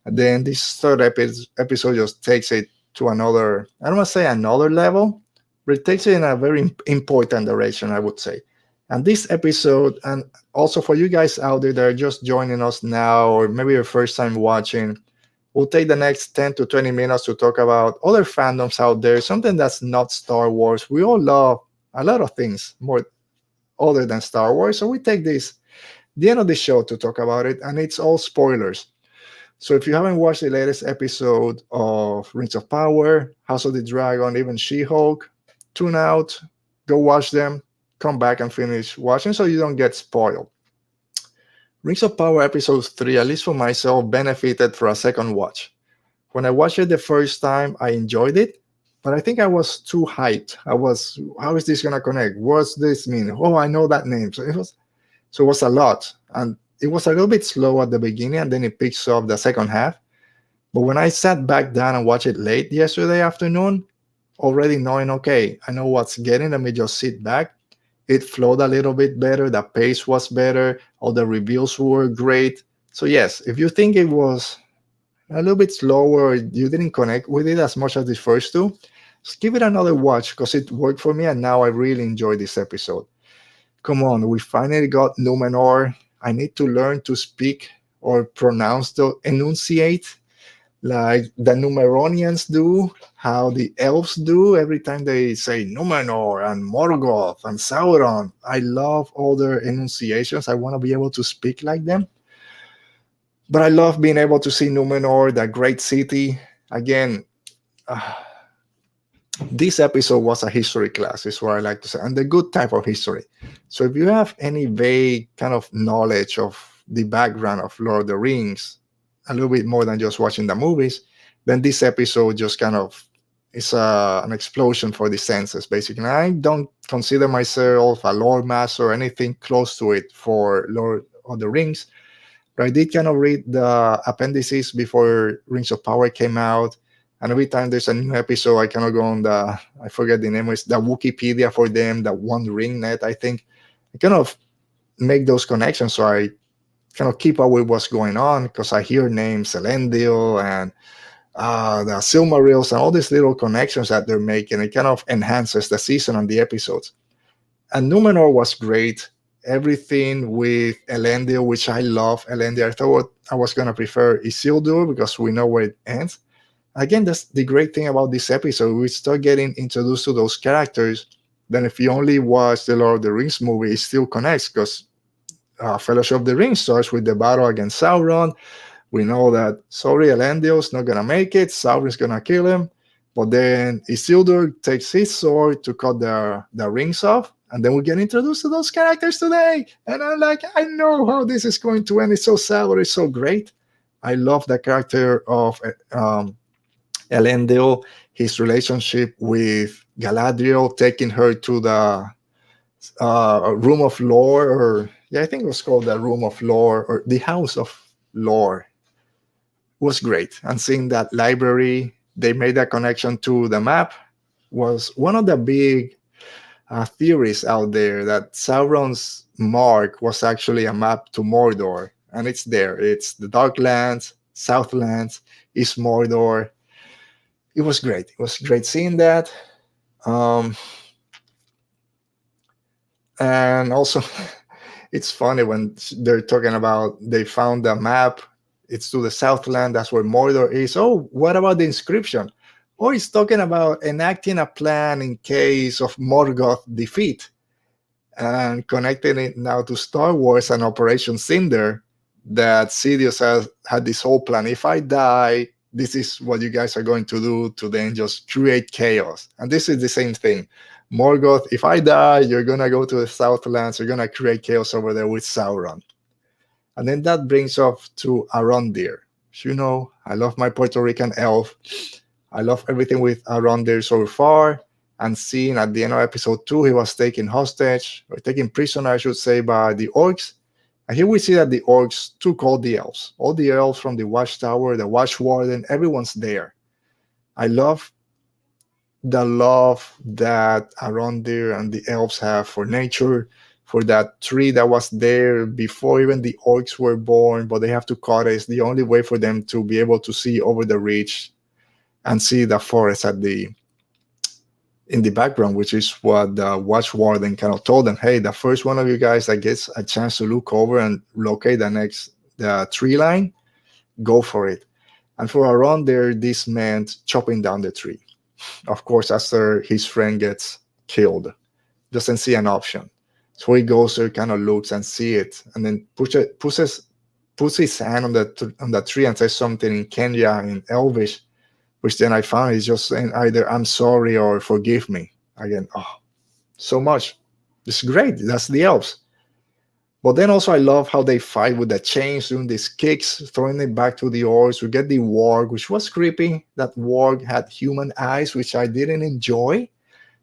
And then this third episode just takes it to another, I don't want to say another level, but it takes it in a very important direction, I would say. And this episode, and also for you guys out there that are just joining us now, or maybe your first time watching, we'll take the next 10 to 20 minutes to talk about other fandoms out there, something that's not Star Wars. We all love a lot of things more other than Star Wars. So we take the end of the show to talk about it, and it's all spoilers. So if you haven't watched the latest episode of Rings of Power, House of the Dragon, even She-Hulk, tune out, go watch them, come back and finish watching so you don't get spoiled. Rings of Power episode 3, at least for myself, benefited for a second watch. When I watched it the first time, I enjoyed it, but I think I was too hyped. How is this going to connect? What's this mean? Oh, I know that name. So it was a lot. And it was a little bit slow at the beginning, and then it picks up the second half. But when I sat back down and watched it late yesterday afternoon, already knowing, okay, I know what's getting, let me just sit back. It flowed a little bit better. The pace was better. All the reveals were great. So yes, if you think it was a little bit slower, you didn't connect with it as much as the first two, just give it another watch because it worked for me, and now I really enjoyed this episode. Come on, we finally got Numenor. I need to learn to speak or pronounce the enunciate like the Numeronians do, how the elves do every time they say Numenor and Morgoth and Sauron. I love all their enunciations. I want to be able to speak like them. But I love being able to see Numenor, that great city. Again, this episode was a history class, is what I like to say, and the good type of history. So if you have any vague kind of knowledge of the background of Lord of the Rings, a little bit more than just watching the movies, then this episode just kind of is an explosion for the senses, basically. And I don't consider myself a lore master or anything close to it for Lord of the Rings, but I did kind of read the appendices before Rings of Power came out. And every time there's a new episode, I kind of go on I forget the name, it's the Wikipedia for them, the One Ring Net, I think. I kind of make those connections, so I kind of keep up with what's going on, because I hear names, Elendil and the Silmarils and all these little connections that they're making. It kind of enhances the season and the episodes. And Numenor was great. Everything with Elendil, which I love Elendil. I thought I was going to prefer Isildur because we know where it ends. Again, that's the great thing about this episode. We start getting introduced to those characters. Then if you only watch the Lord of the Rings movie, it still connects, because Fellowship of the Ring starts with the battle against Sauron. We know that, sorry, Elendil's not going to make it. Sauron's going to kill him. But then Isildur takes his sword to cut the rings off. And then we get introduced to those characters today. And I'm like, I know how this is going to end. It's so sad, but it's so great. I love the character of Elendil, his relationship with Galadriel, taking her to the Room of Lore, or I think it was called the Room of Lore, or the House of Lore, was great. And seeing that library, they made that connection to the map, was one of the big theories out there that Sauron's mark was actually a map to Mordor, and it's there. It's the Darklands, Southlands, East Mordor. It was great. It was great seeing that. Um, and also, it's funny when they're talking about they found a map. It's to the Southland. That's where Mordor is. Oh, what about the inscription? Oh, he's talking about enacting a plan in case of Morgoth defeat, and connecting it now to Star Wars and Operation Cinder, that Sidious has had this whole plan. If I die, this is what you guys are going to do to then just create chaos. And this is the same thing. Morgoth, if I die, you're going to go to the Southlands, you're going to create chaos over there with Sauron. And then that brings us to Arondir. You know, I love my Puerto Rican elf. I love everything with Arondir so far. And seeing at the end of episode 2, he was taken hostage, or taken prisoner, I should say, by the orcs. And here we see that the orcs took all the elves from the Watchtower, the Watch Warden, everyone's there. I love the love that Arondir and the elves have for nature, for that tree that was there before even the orcs were born, but they have to cut it. It's the only way for them to be able to see over the reach and see the forest in the background, which is what the Watch Warden kind of told them. Hey, the first one of you guys that gets a chance to look over and locate the tree line, go for it. And for Arondir, this meant chopping down the tree. Of course, after his friend gets killed, doesn't see an option. So he goes there, kind of looks and see it, and then puts his hand on the tree and says something in Kenya, in Elvish, which then I found is just saying either I'm sorry or forgive me. Again, oh, so much. It's great. That's the elves. But then also I love how they fight with the chains, doing these kicks, throwing it back to the orcs. We get the warg, which was creepy. That warg had human eyes, which I didn't enjoy. It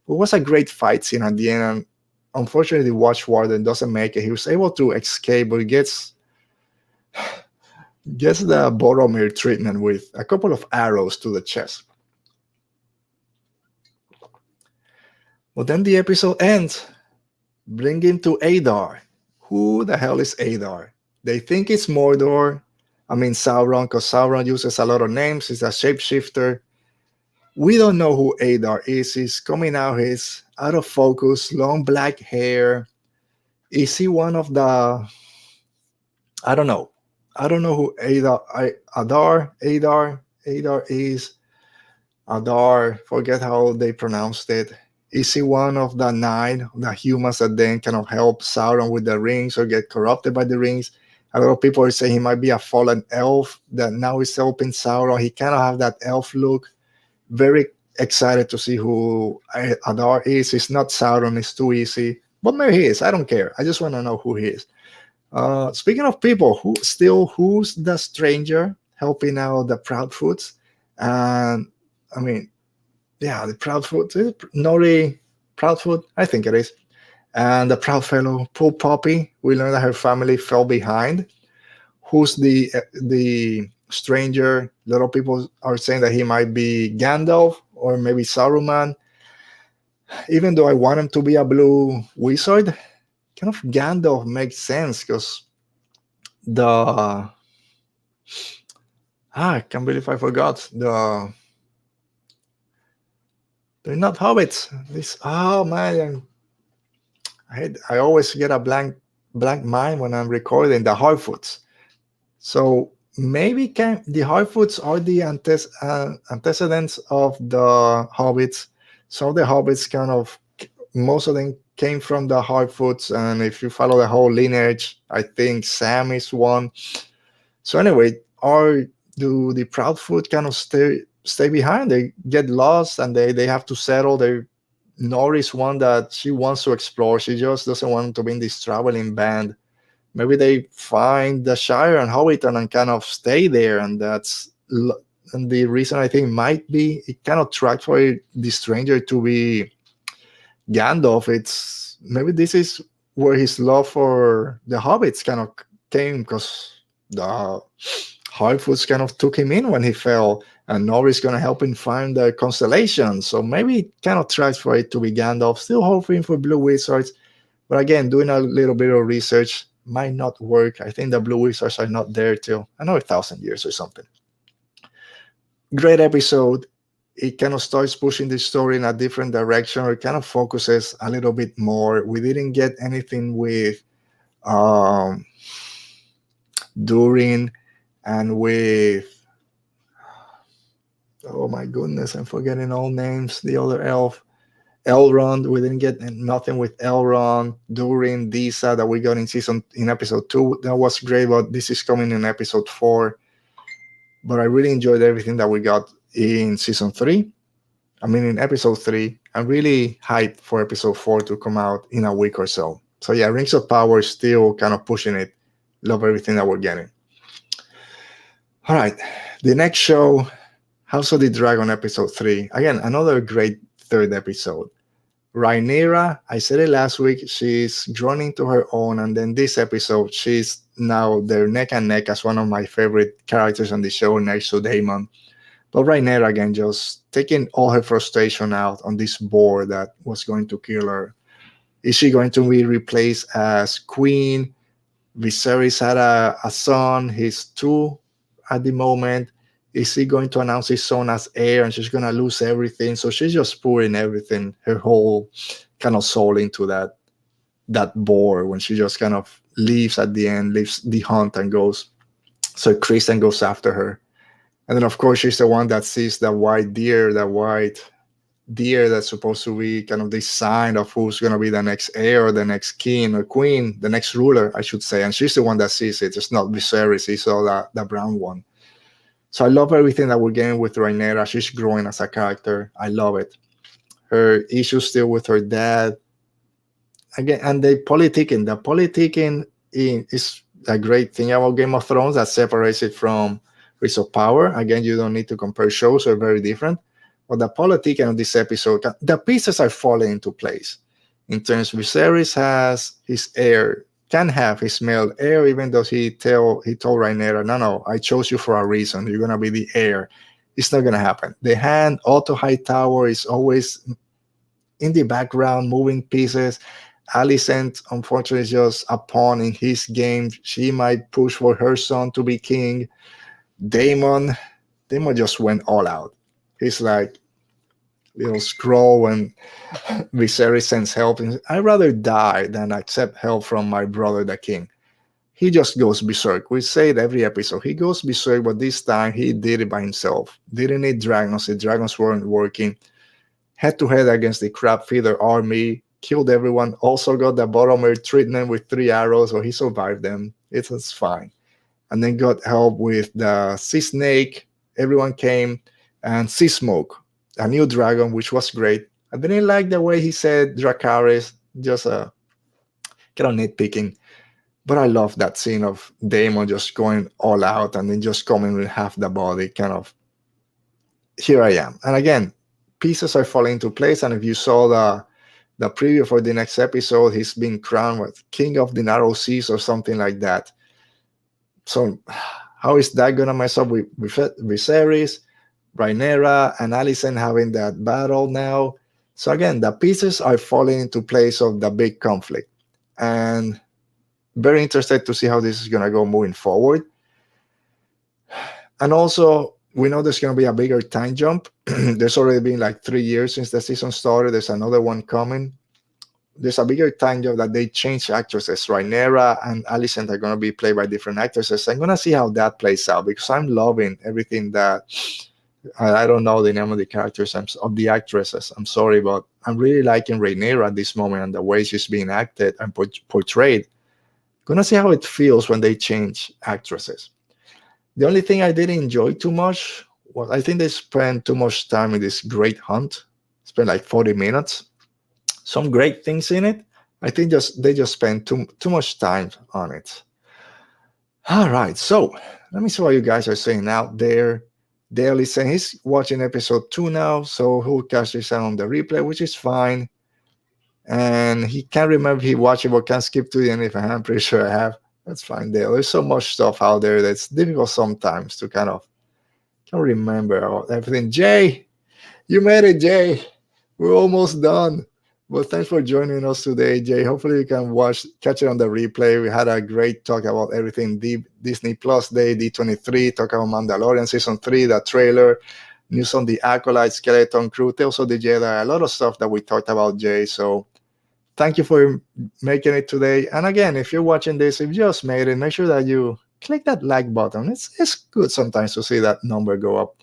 was a great fight scene at the end. And unfortunately, the Watch Warden doesn't make it. He was able to escape, but he gets the Boromir treatment with a couple of arrows to the chest. But then the episode ends, bringing to Adar. Who the hell is Adar? They think it's Mordor. I mean Sauron, because Sauron uses a lot of names. He's a shapeshifter. We don't know who Adar is. He's coming out. He's out of focus, long black hair. Is he one of the... I don't know. I don't know who Adar is. Adar, forget how they pronounced it. Is he one of the 9, the humans that then kind of help Sauron with the rings or get corrupted by the rings? A lot of people are saying he might be a fallen elf that now is helping Sauron. He kind of have that elf look. Very excited to see who Adar is. It's not Sauron, it's too easy. But maybe he is. I don't care. I just want to know who he is. Speaking of people, who's the stranger helping out the Proudfoots? And I mean, yeah, the Proudfoot, is it Nori Proudfoot? I think it is. And the proud fellow, poor Poppy, we learned that her family fell behind. Who's the stranger? A lot of people are saying that he might be Gandalf or maybe Saruman. Even though I want him to be a blue wizard, kind of Gandalf makes sense because I can't believe I forgot they're not hobbits. I always get a blank mind when I'm recording the Harfoots. So maybe the Harfoots are the antecedents of the hobbits. So the hobbits most of them came from the Harfoots, and if you follow the whole lineage, I think Sam is one. So anyway, do the Proudfoot kind of stay behind? They get lost and they have to settle. Nori's one that she wants to explore. She just doesn't want to be in this traveling band. Maybe they find the Shire and Hobbiton and kind of stay there, and the reason I think might be it kind of tracked for the stranger to be Gandalf. It's maybe this is where his love for the hobbits kind of came, because the Harfoots kind of took him in when he fell, and Nori's gonna help him find the constellation. So maybe it kind of tries for it to be Gandalf. Still hoping for Blue Wizards, but again, doing a little bit of research might not work. I think the Blue Wizards are not there till another 1,000 years or something. Great episode. It kind of starts pushing the story in a different direction, or it kind of focuses a little bit more. We didn't get anything with um, Durin and with, oh my goodness, I'm forgetting all names. The other elf, Elrond. We didn't get nothing with Elrond, Durin, Disa that we got in episode 2. That was great, but this is coming in episode 4. But I really enjoyed everything that we got in season 3. I mean, in episode 3. I'm really hyped for episode 4 to come out in a week or so. So yeah, Rings of Power is still kind of pushing it. Love everything that we're getting. All right, the next show, House of the Dragon episode 3. Again, another great third episode. Rhaenyra, I said it last week, she's grown into her own, and then this episode, she's now they're neck and neck as one of my favorite characters on the show next to Daemon. But Rhaenyra, again, just taking all her frustration out on this boar that was going to kill her. Is she going to be replaced as queen? Viserys had a son, he's 2 at the moment. Is he going to announce his son as heir, and she's going to lose everything? So she's just pouring everything, her whole kind of soul into that boar when she just kind of leaves at the end, leaves the hunt and goes. So Kristen goes after her. And then, of course, she's the one that sees the white deer that's supposed to be kind of the sign of who's going to be the next heir or the next king or queen, the next ruler, I should say. And she's the one that sees it. It's not Viserys, he saw the brown one. So I love everything that we're getting with Rhaenyra. She's growing as a character. I love it. Her issues still with her dad. Again, and the politicking. The politicking is a great thing about Game of Thrones that separates it from Rings of Power. Again, you don't need to compare shows. They're very different. But the politicking of this episode, the pieces are falling into place. In terms, Viserys has his heir, can have his male heir, even though he told Rhaenyra, no, I chose you for a reason. You're going to be the heir. It's not going to happen. The hand, Otto Hightower, is always in the background, moving pieces. Alicent, unfortunately, is just a pawn in his game. She might push for her son to be king. Daemon just went all out. He's like little scroll when Viserys sends help. I'd rather die than accept help from my brother, the king. He just goes berserk. We say it every episode. He goes berserk, but this time he did it by himself. Didn't need dragons. The dragons weren't working. Head to head against the crab feeder army. Killed everyone. Also got the Boromir treatment with 3 arrows, so he survived them. It was fine. And then got help with the sea snake. Everyone came. And Sea Smoke, a new dragon, which was great. I didn't like the way he said Dracarys, just kind of nitpicking. But I love that scene of Daemon just going all out and then just coming with half the body, kind of, here I am. And again, pieces are falling into place. And if you saw the preview for the next episode, he's being crowned with King of the Narrow Seas or something like that. So how is that going to mess up with Viserys? Rhaenyra and Alicent having that battle now. So again, the pieces are falling into place of the big conflict. And very interested to see how this is going to go moving forward. And also, we know there's going to be a bigger time jump. There's already been like 3 years since the season started. There's another one coming. There's a bigger time jump that they change actresses. Rhaenyra and Alicent are going to be played by different actresses. I'm going to see how that plays out because I'm loving everything that... I don't know the name of the characters, of the actresses. I'm sorry, but I'm really liking Rhaenyra at this moment and the way she's being acted and portrayed. Gonna see how it feels when they change actresses. The only thing I didn't enjoy too much was I think they spent too much time in this great hunt. Spent like 40 minutes. Some great things in it. I think they just spent too much time on it. All right, so let me see what you guys are saying out there. Dale is saying he's watching episode 2 now, so he'll catch this on the replay, which is fine. And he can't remember if he watched it, but can't skip to the end if I'm pretty sure I have. That's fine, Dale. There's so much stuff out there that's difficult sometimes to kind of Can't remember everything. Jay, you made it, Jay. We're almost done. Well, thanks for joining us today, Jay. Hopefully you can catch it on the replay. We had a great talk about everything Disney Plus Day, D23, talk about Mandalorian Season 3, the trailer, news on the Acolyte, Skeleton Crew, Tales of the Jedi, a lot of stuff that we talked about, Jay. So thank you for making it today. And again, if you're watching this, if you just made it, make sure that you click that like button. It's good sometimes to see that number go up.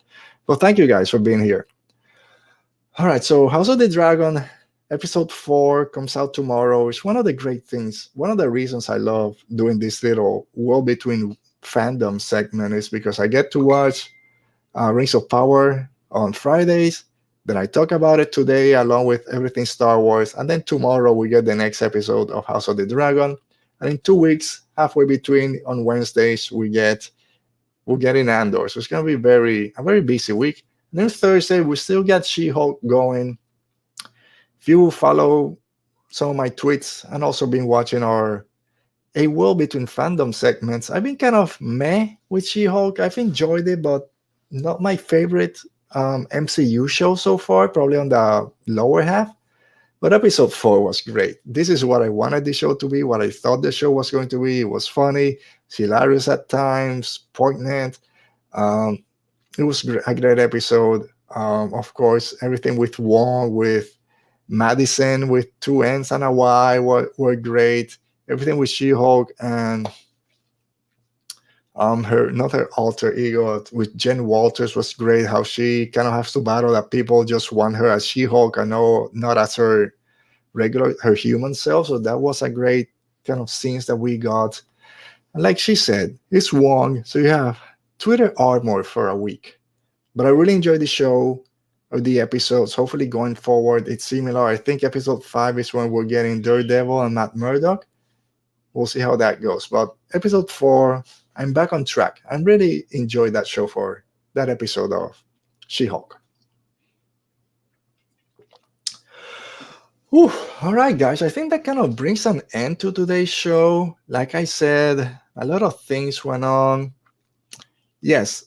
Well, thank you guys for being here. All right, so House of the Dragon episode 4 comes out tomorrow. It's one of the great things. One of the reasons I love doing this little World Between Fandom segment is because I get to watch Rings of Power on Fridays. Then I talk about it today along with everything Star Wars. And then tomorrow we get the next episode of House of the Dragon. And in 2 weeks, halfway between on Wednesdays, we'll get in Andor. So it's going to be a very busy week. And then Thursday, we still got She-Hulk going. If you follow some of my tweets and also been watching our A World Between Fandoms segments, I've been kind of meh with She-Hulk. I've enjoyed it, but not my favorite MCU show so far, probably on the lower half. But episode 4 was great. This is what I wanted the show to be, what I thought the show was going to be. It was funny, hilarious at times, poignant. It was a great episode. Of course, everything with Wong, with Madison, with 2 N's and a Y were great. Everything with She-Hulk and her alter ego with Jen Walters was great. How she kind of has to battle that people just want her as She-Hulk. I know not as her human self. So that was a great kind of scenes that we got. And like she said, it's Wong, so you have Twitter armor for a week. But I really enjoyed the show or the episodes. Hopefully going forward, it's similar. I think episode 5 is when we're getting Daredevil and Matt Murdock. We'll see how that goes. But episode 4, I'm back on track. I really enjoyed that show for that episode of She-Hulk. Whew. All right, guys. I think that kind of brings an end to today's show. Like I said, a lot of things went on. Yes,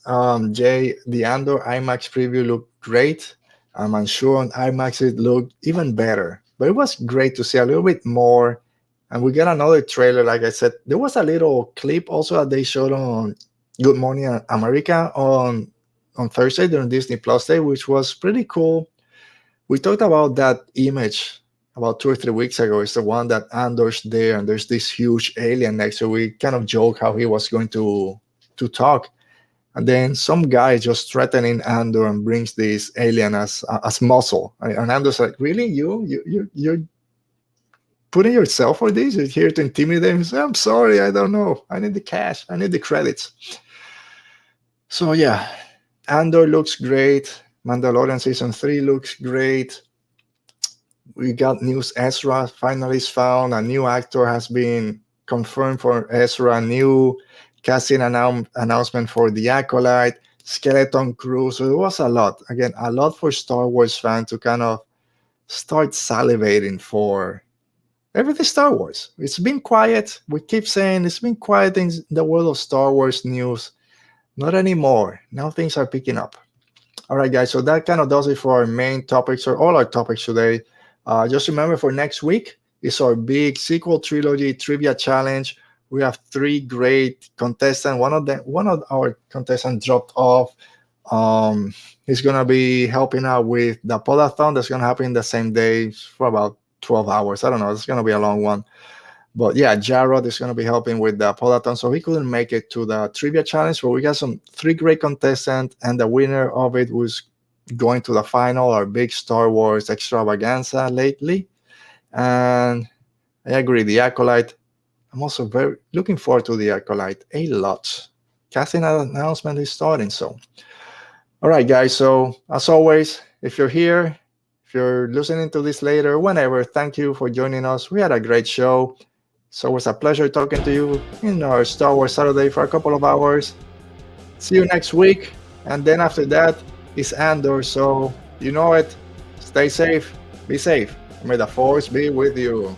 Jay, the Andor IMAX preview looked great. I'm sure on IMAX it looked even better. But it was great to see a little bit more. And we got another trailer, like I said. There was a little clip also that they showed on Good Morning America on Thursday during Disney Plus Day, which was pretty cool. We talked about that image about 2 or 3 weeks ago. It's the one that Andor's there, and there's this huge alien next to it. We kind of joke how he was going to talk. And then some guy just threatening Andor and brings this alien as muscle. And Andor's like, really? You're putting yourself for this? You're here to intimidate me? I'm sorry, I don't know. I need the cash. I need the credits. So yeah, Andor looks great. Mandalorian Season 3 looks great. We got news. Ezra finally is found. A new actor has been confirmed for Ezra. A new casting announcement for the Acolyte, Skeleton Crew. So it was a lot. Again, a lot for Star Wars fans to kind of start salivating for everything Star Wars. It's been quiet. We keep saying it's been quiet in the world of Star Wars news. Not anymore. Now things are picking up. All right, guys. So that kind of does it for our main topics or all our topics today. Just remember for next week is our big sequel trilogy trivia challenge. We have 3 great contestants. One of our contestants dropped off. He's gonna be helping out with the podathon that's gonna happen the same day for about 12 hours. I don't know. It's gonna be a long one. But yeah, Jarrod is gonna be helping with the podathon, so he couldn't make it to the trivia challenge. But we got 3 great contestants, and the winner of it was going to the final, our big Star Wars extravaganza lately. And I agree, the Acolyte. I'm also very looking forward to the Acolyte a lot. Casting announcement is starting, so. All right, guys. So as always, if you're here, if you're listening to this later, whenever, thank you for joining us. We had a great show. So it was a pleasure talking to you in our Star Wars Saturday for a couple of hours. See you next week. And then after that is Andor. So you know it. Stay safe. Be safe. May the Force be with you.